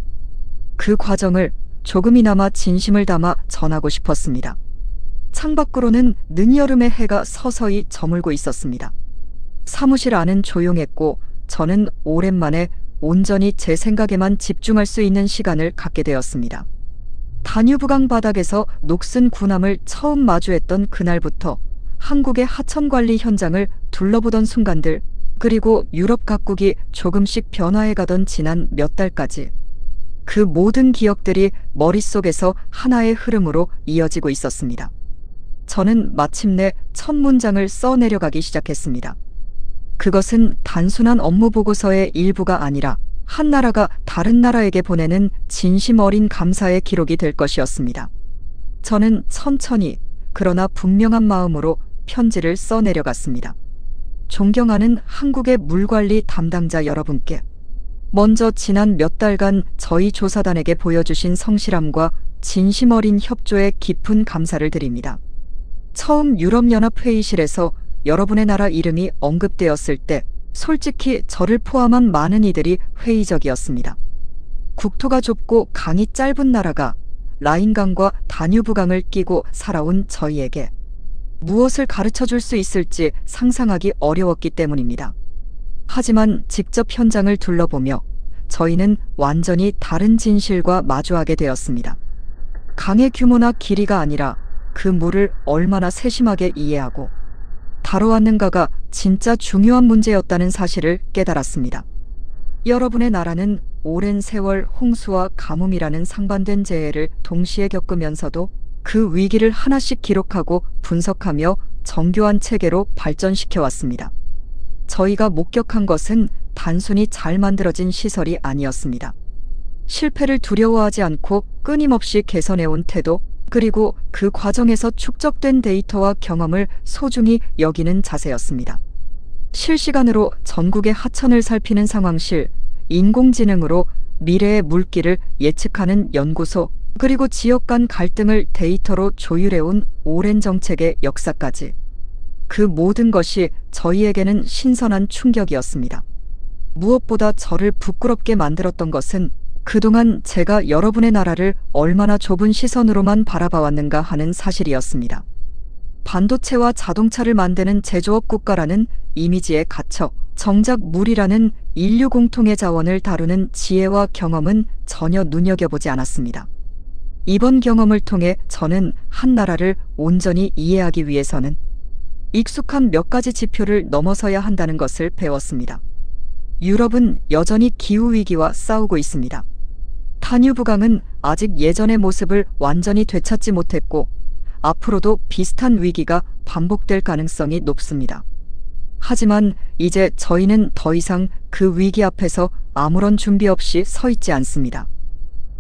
그 과정을 조금이나마 진심을 담아 전하고 싶었습니다. 창밖으로는 늦여름의 해가 서서히 저물고 있었습니다. 사무실 안은 조용했고 저는 오랜만에 온전히 제 생각에만 집중할 수 있는 시간을 갖게 되었습니다. 다뉴브강 바닥에서 녹슨 군함을 처음 마주했던 그날부터 한국의 하천 관리 현장을 둘러보던 순간들, 그리고 유럽 각국이 조금씩 변화해가던 지난 몇 달까지 그 모든 기억들이 머릿속에서 하나의 흐름으로 이어지고 있었습니다. 저는 마침내 첫 문장을 써내려가기 시작했습니다. 그것은 단순한 업무 보고서의 일부가 아니라 한 나라가 다른 나라에게 보내는 진심 어린 감사의 기록이 될 것이었습니다. 저는 천천히 그러나 분명한 마음으로 편지를 써내려갔습니다. 존경하는 한국의 물관리 담당자 여러분께, 먼저 지난 몇 달간 저희 조사단에게 보여주신 성실함과 진심 어린 협조에 깊은 감사를 드립니다. 처음 유럽연합 회의실에서 여러분의 나라 이름이 언급되었을 때 솔직히 저를 포함한 많은 이들이 회의적이었습니다. 국토가 좁고 강이 짧은 나라가 라인강과 다뉴브강을 끼고 살아온 저희에게 무엇을 가르쳐 줄 수 있을지 상상하기 어려웠기 때문입니다. 하지만 직접 현장을 둘러보며 저희는 완전히 다른 진실과 마주하게 되었습니다. 강의 규모나 길이가 아니라 그 물을 얼마나 세심하게 이해하고 다뤄왔는가가 진짜 중요한 문제였다는 사실을 깨달았습니다. 여러분의 나라는 오랜 세월 홍수와 가뭄이라는 상반된 재해를 동시에 겪으면서도 그 위기를 하나씩 기록하고 분석하며 정교한 체계로 발전시켜 왔습니다. 저희가 목격한 것은 단순히 잘 만들어진 시설이 아니었습니다. 실패를 두려워하지 않고 끊임없이 개선해온 태도, 그리고 그 과정에서 축적된 데이터와 경험을 소중히 여기는 자세였습니다. 실시간으로 전국의 하천을 살피는 상황실, 인공지능으로 미래의 물길을 예측하는 연구소, 그리고 지역 간 갈등을 데이터로 조율해온 오랜 정책의 역사까지, 그 모든 것이 저희에게는 신선한 충격이었습니다. 무엇보다 저를 부끄럽게 만들었던 것은 그동안 제가 여러분의 나라를 얼마나 좁은 시선으로만 바라봐왔는가 하는 사실이었습니다. 반도체와 자동차를 만드는 제조업 국가라는 이미지에 갇혀 정작 물이라는 인류 공통의 자원을 다루는 지혜와 경험은 전혀 눈여겨보지 않았습니다. 이번 경험을 통해 저는 한 나라를 온전히 이해하기 위해서는 익숙한 몇 가지 지표를 넘어서야 한다는 것을 배웠습니다. 유럽은 여전히 기후위기와 싸우고 있습니다. 다뉴브강은 아직 예전의 모습을 완전히 되찾지 못했고 앞으로도 비슷한 위기가 반복될 가능성이 높습니다. 하지만 이제 저희는 더 이상 그 위기 앞에서 아무런 준비 없이 서 있지 않습니다.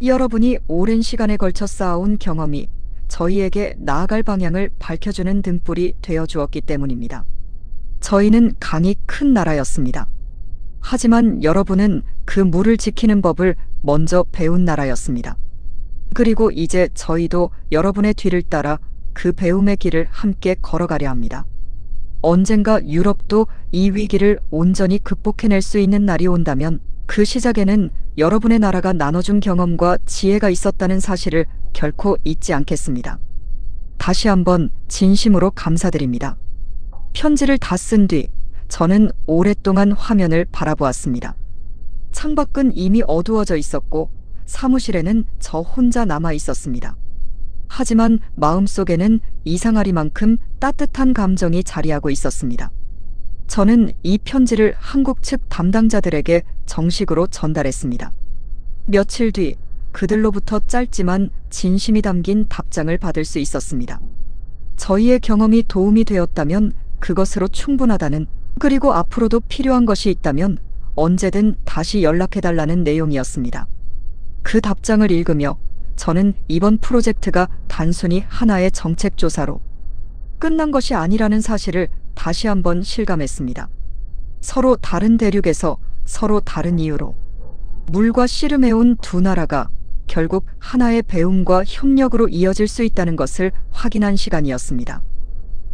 여러분이 오랜 시간에 걸쳐 쌓아온 경험이 저희에게 나아갈 방향을 밝혀주는 등불이 되어주었기 때문입니다. 저희는 강이 큰 나라였습니다. 하지만 여러분은 그 물을 지키는 법을 먼저 배운 나라였습니다. 그리고 이제 저희도 여러분의 뒤를 따라 그 배움의 길을 함께 걸어가려 합니다. 언젠가 유럽도 이 위기를 온전히 극복해낼 수 있는 날이 온다면 그 시작에는 여러분의 나라가 나눠준 경험과 지혜가 있었다는 사실을 결코 잊지 않겠습니다. 다시 한번 진심으로 감사드립니다. 편지를 다 쓴 뒤 저는 오랫동안 화면을 바라보았습니다. 창밖은 이미 어두워져 있었고 사무실에는 저 혼자 남아 있었습니다. 하지만 마음속에는 이상하리만큼 따뜻한 감정이 자리하고 있었습니다. 저는 이 편지를 한국 측 담당자들에게 정식으로 전달했습니다. 며칠 뒤 그들로부터 짧지만 진심이 담긴 답장을 받을 수 있었습니다. 저희의 경험이 도움이 되었다면 그것으로 충분하다는, 그리고 앞으로도 필요한 것이 있다면 언제든 다시 연락해달라는 내용이었습니다. 그 답장을 읽으며 저는 이번 프로젝트가 단순히 하나의 정책 조사로 끝난 것이 아니라는 사실을 다시 한번 실감했습니다. 서로 다른 대륙에서 서로 다른 이유로 물과 씨름해온 두 나라가 결국 하나의 배움과 협력으로 이어질 수 있다는 것을 확인한 시간이었습니다.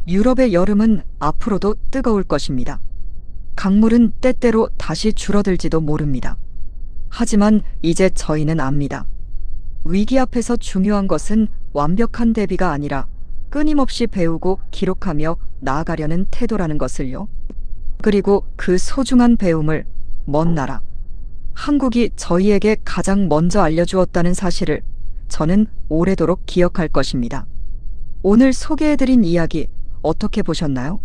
유럽의 여름은 앞으로도 뜨거울 것입니다. 강물은 때때로 다시 줄어들지도 모릅니다. 하지만 이제 저희는 압니다. 위기 앞에서 중요한 것은 완벽한 대비가 아니라 끊임없이 배우고 기록하며 나아가려는 태도라는 것을요. 그리고 그 소중한 배움을 먼 나라, 한국이 저희에게 가장 먼저 알려주었다는 사실을 저는 오래도록 기억할 것입니다. 오늘 소개해드린 이야기 어떻게 보셨나요?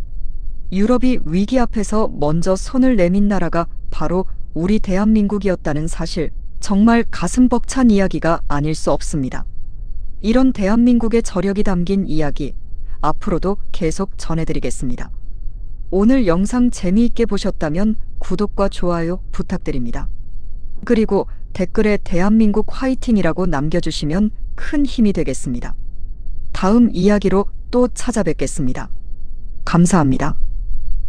유럽이 위기 앞에서 먼저 손을 내민 나라가 바로 우리 대한민국이었다는 사실, 정말 가슴 벅찬 이야기가 아닐 수 없습니다. 이런 대한민국의 저력이 담긴 이야기, 앞으로도 계속 전해드리겠습니다. 오늘 영상 재미있게 보셨다면 구독과 좋아요 부탁드립니다. 그리고 댓글에 대한민국 화이팅이라고 남겨주시면 큰 힘이 되겠습니다. 다음 이야기로 또 찾아뵙겠습니다. 감사합니다.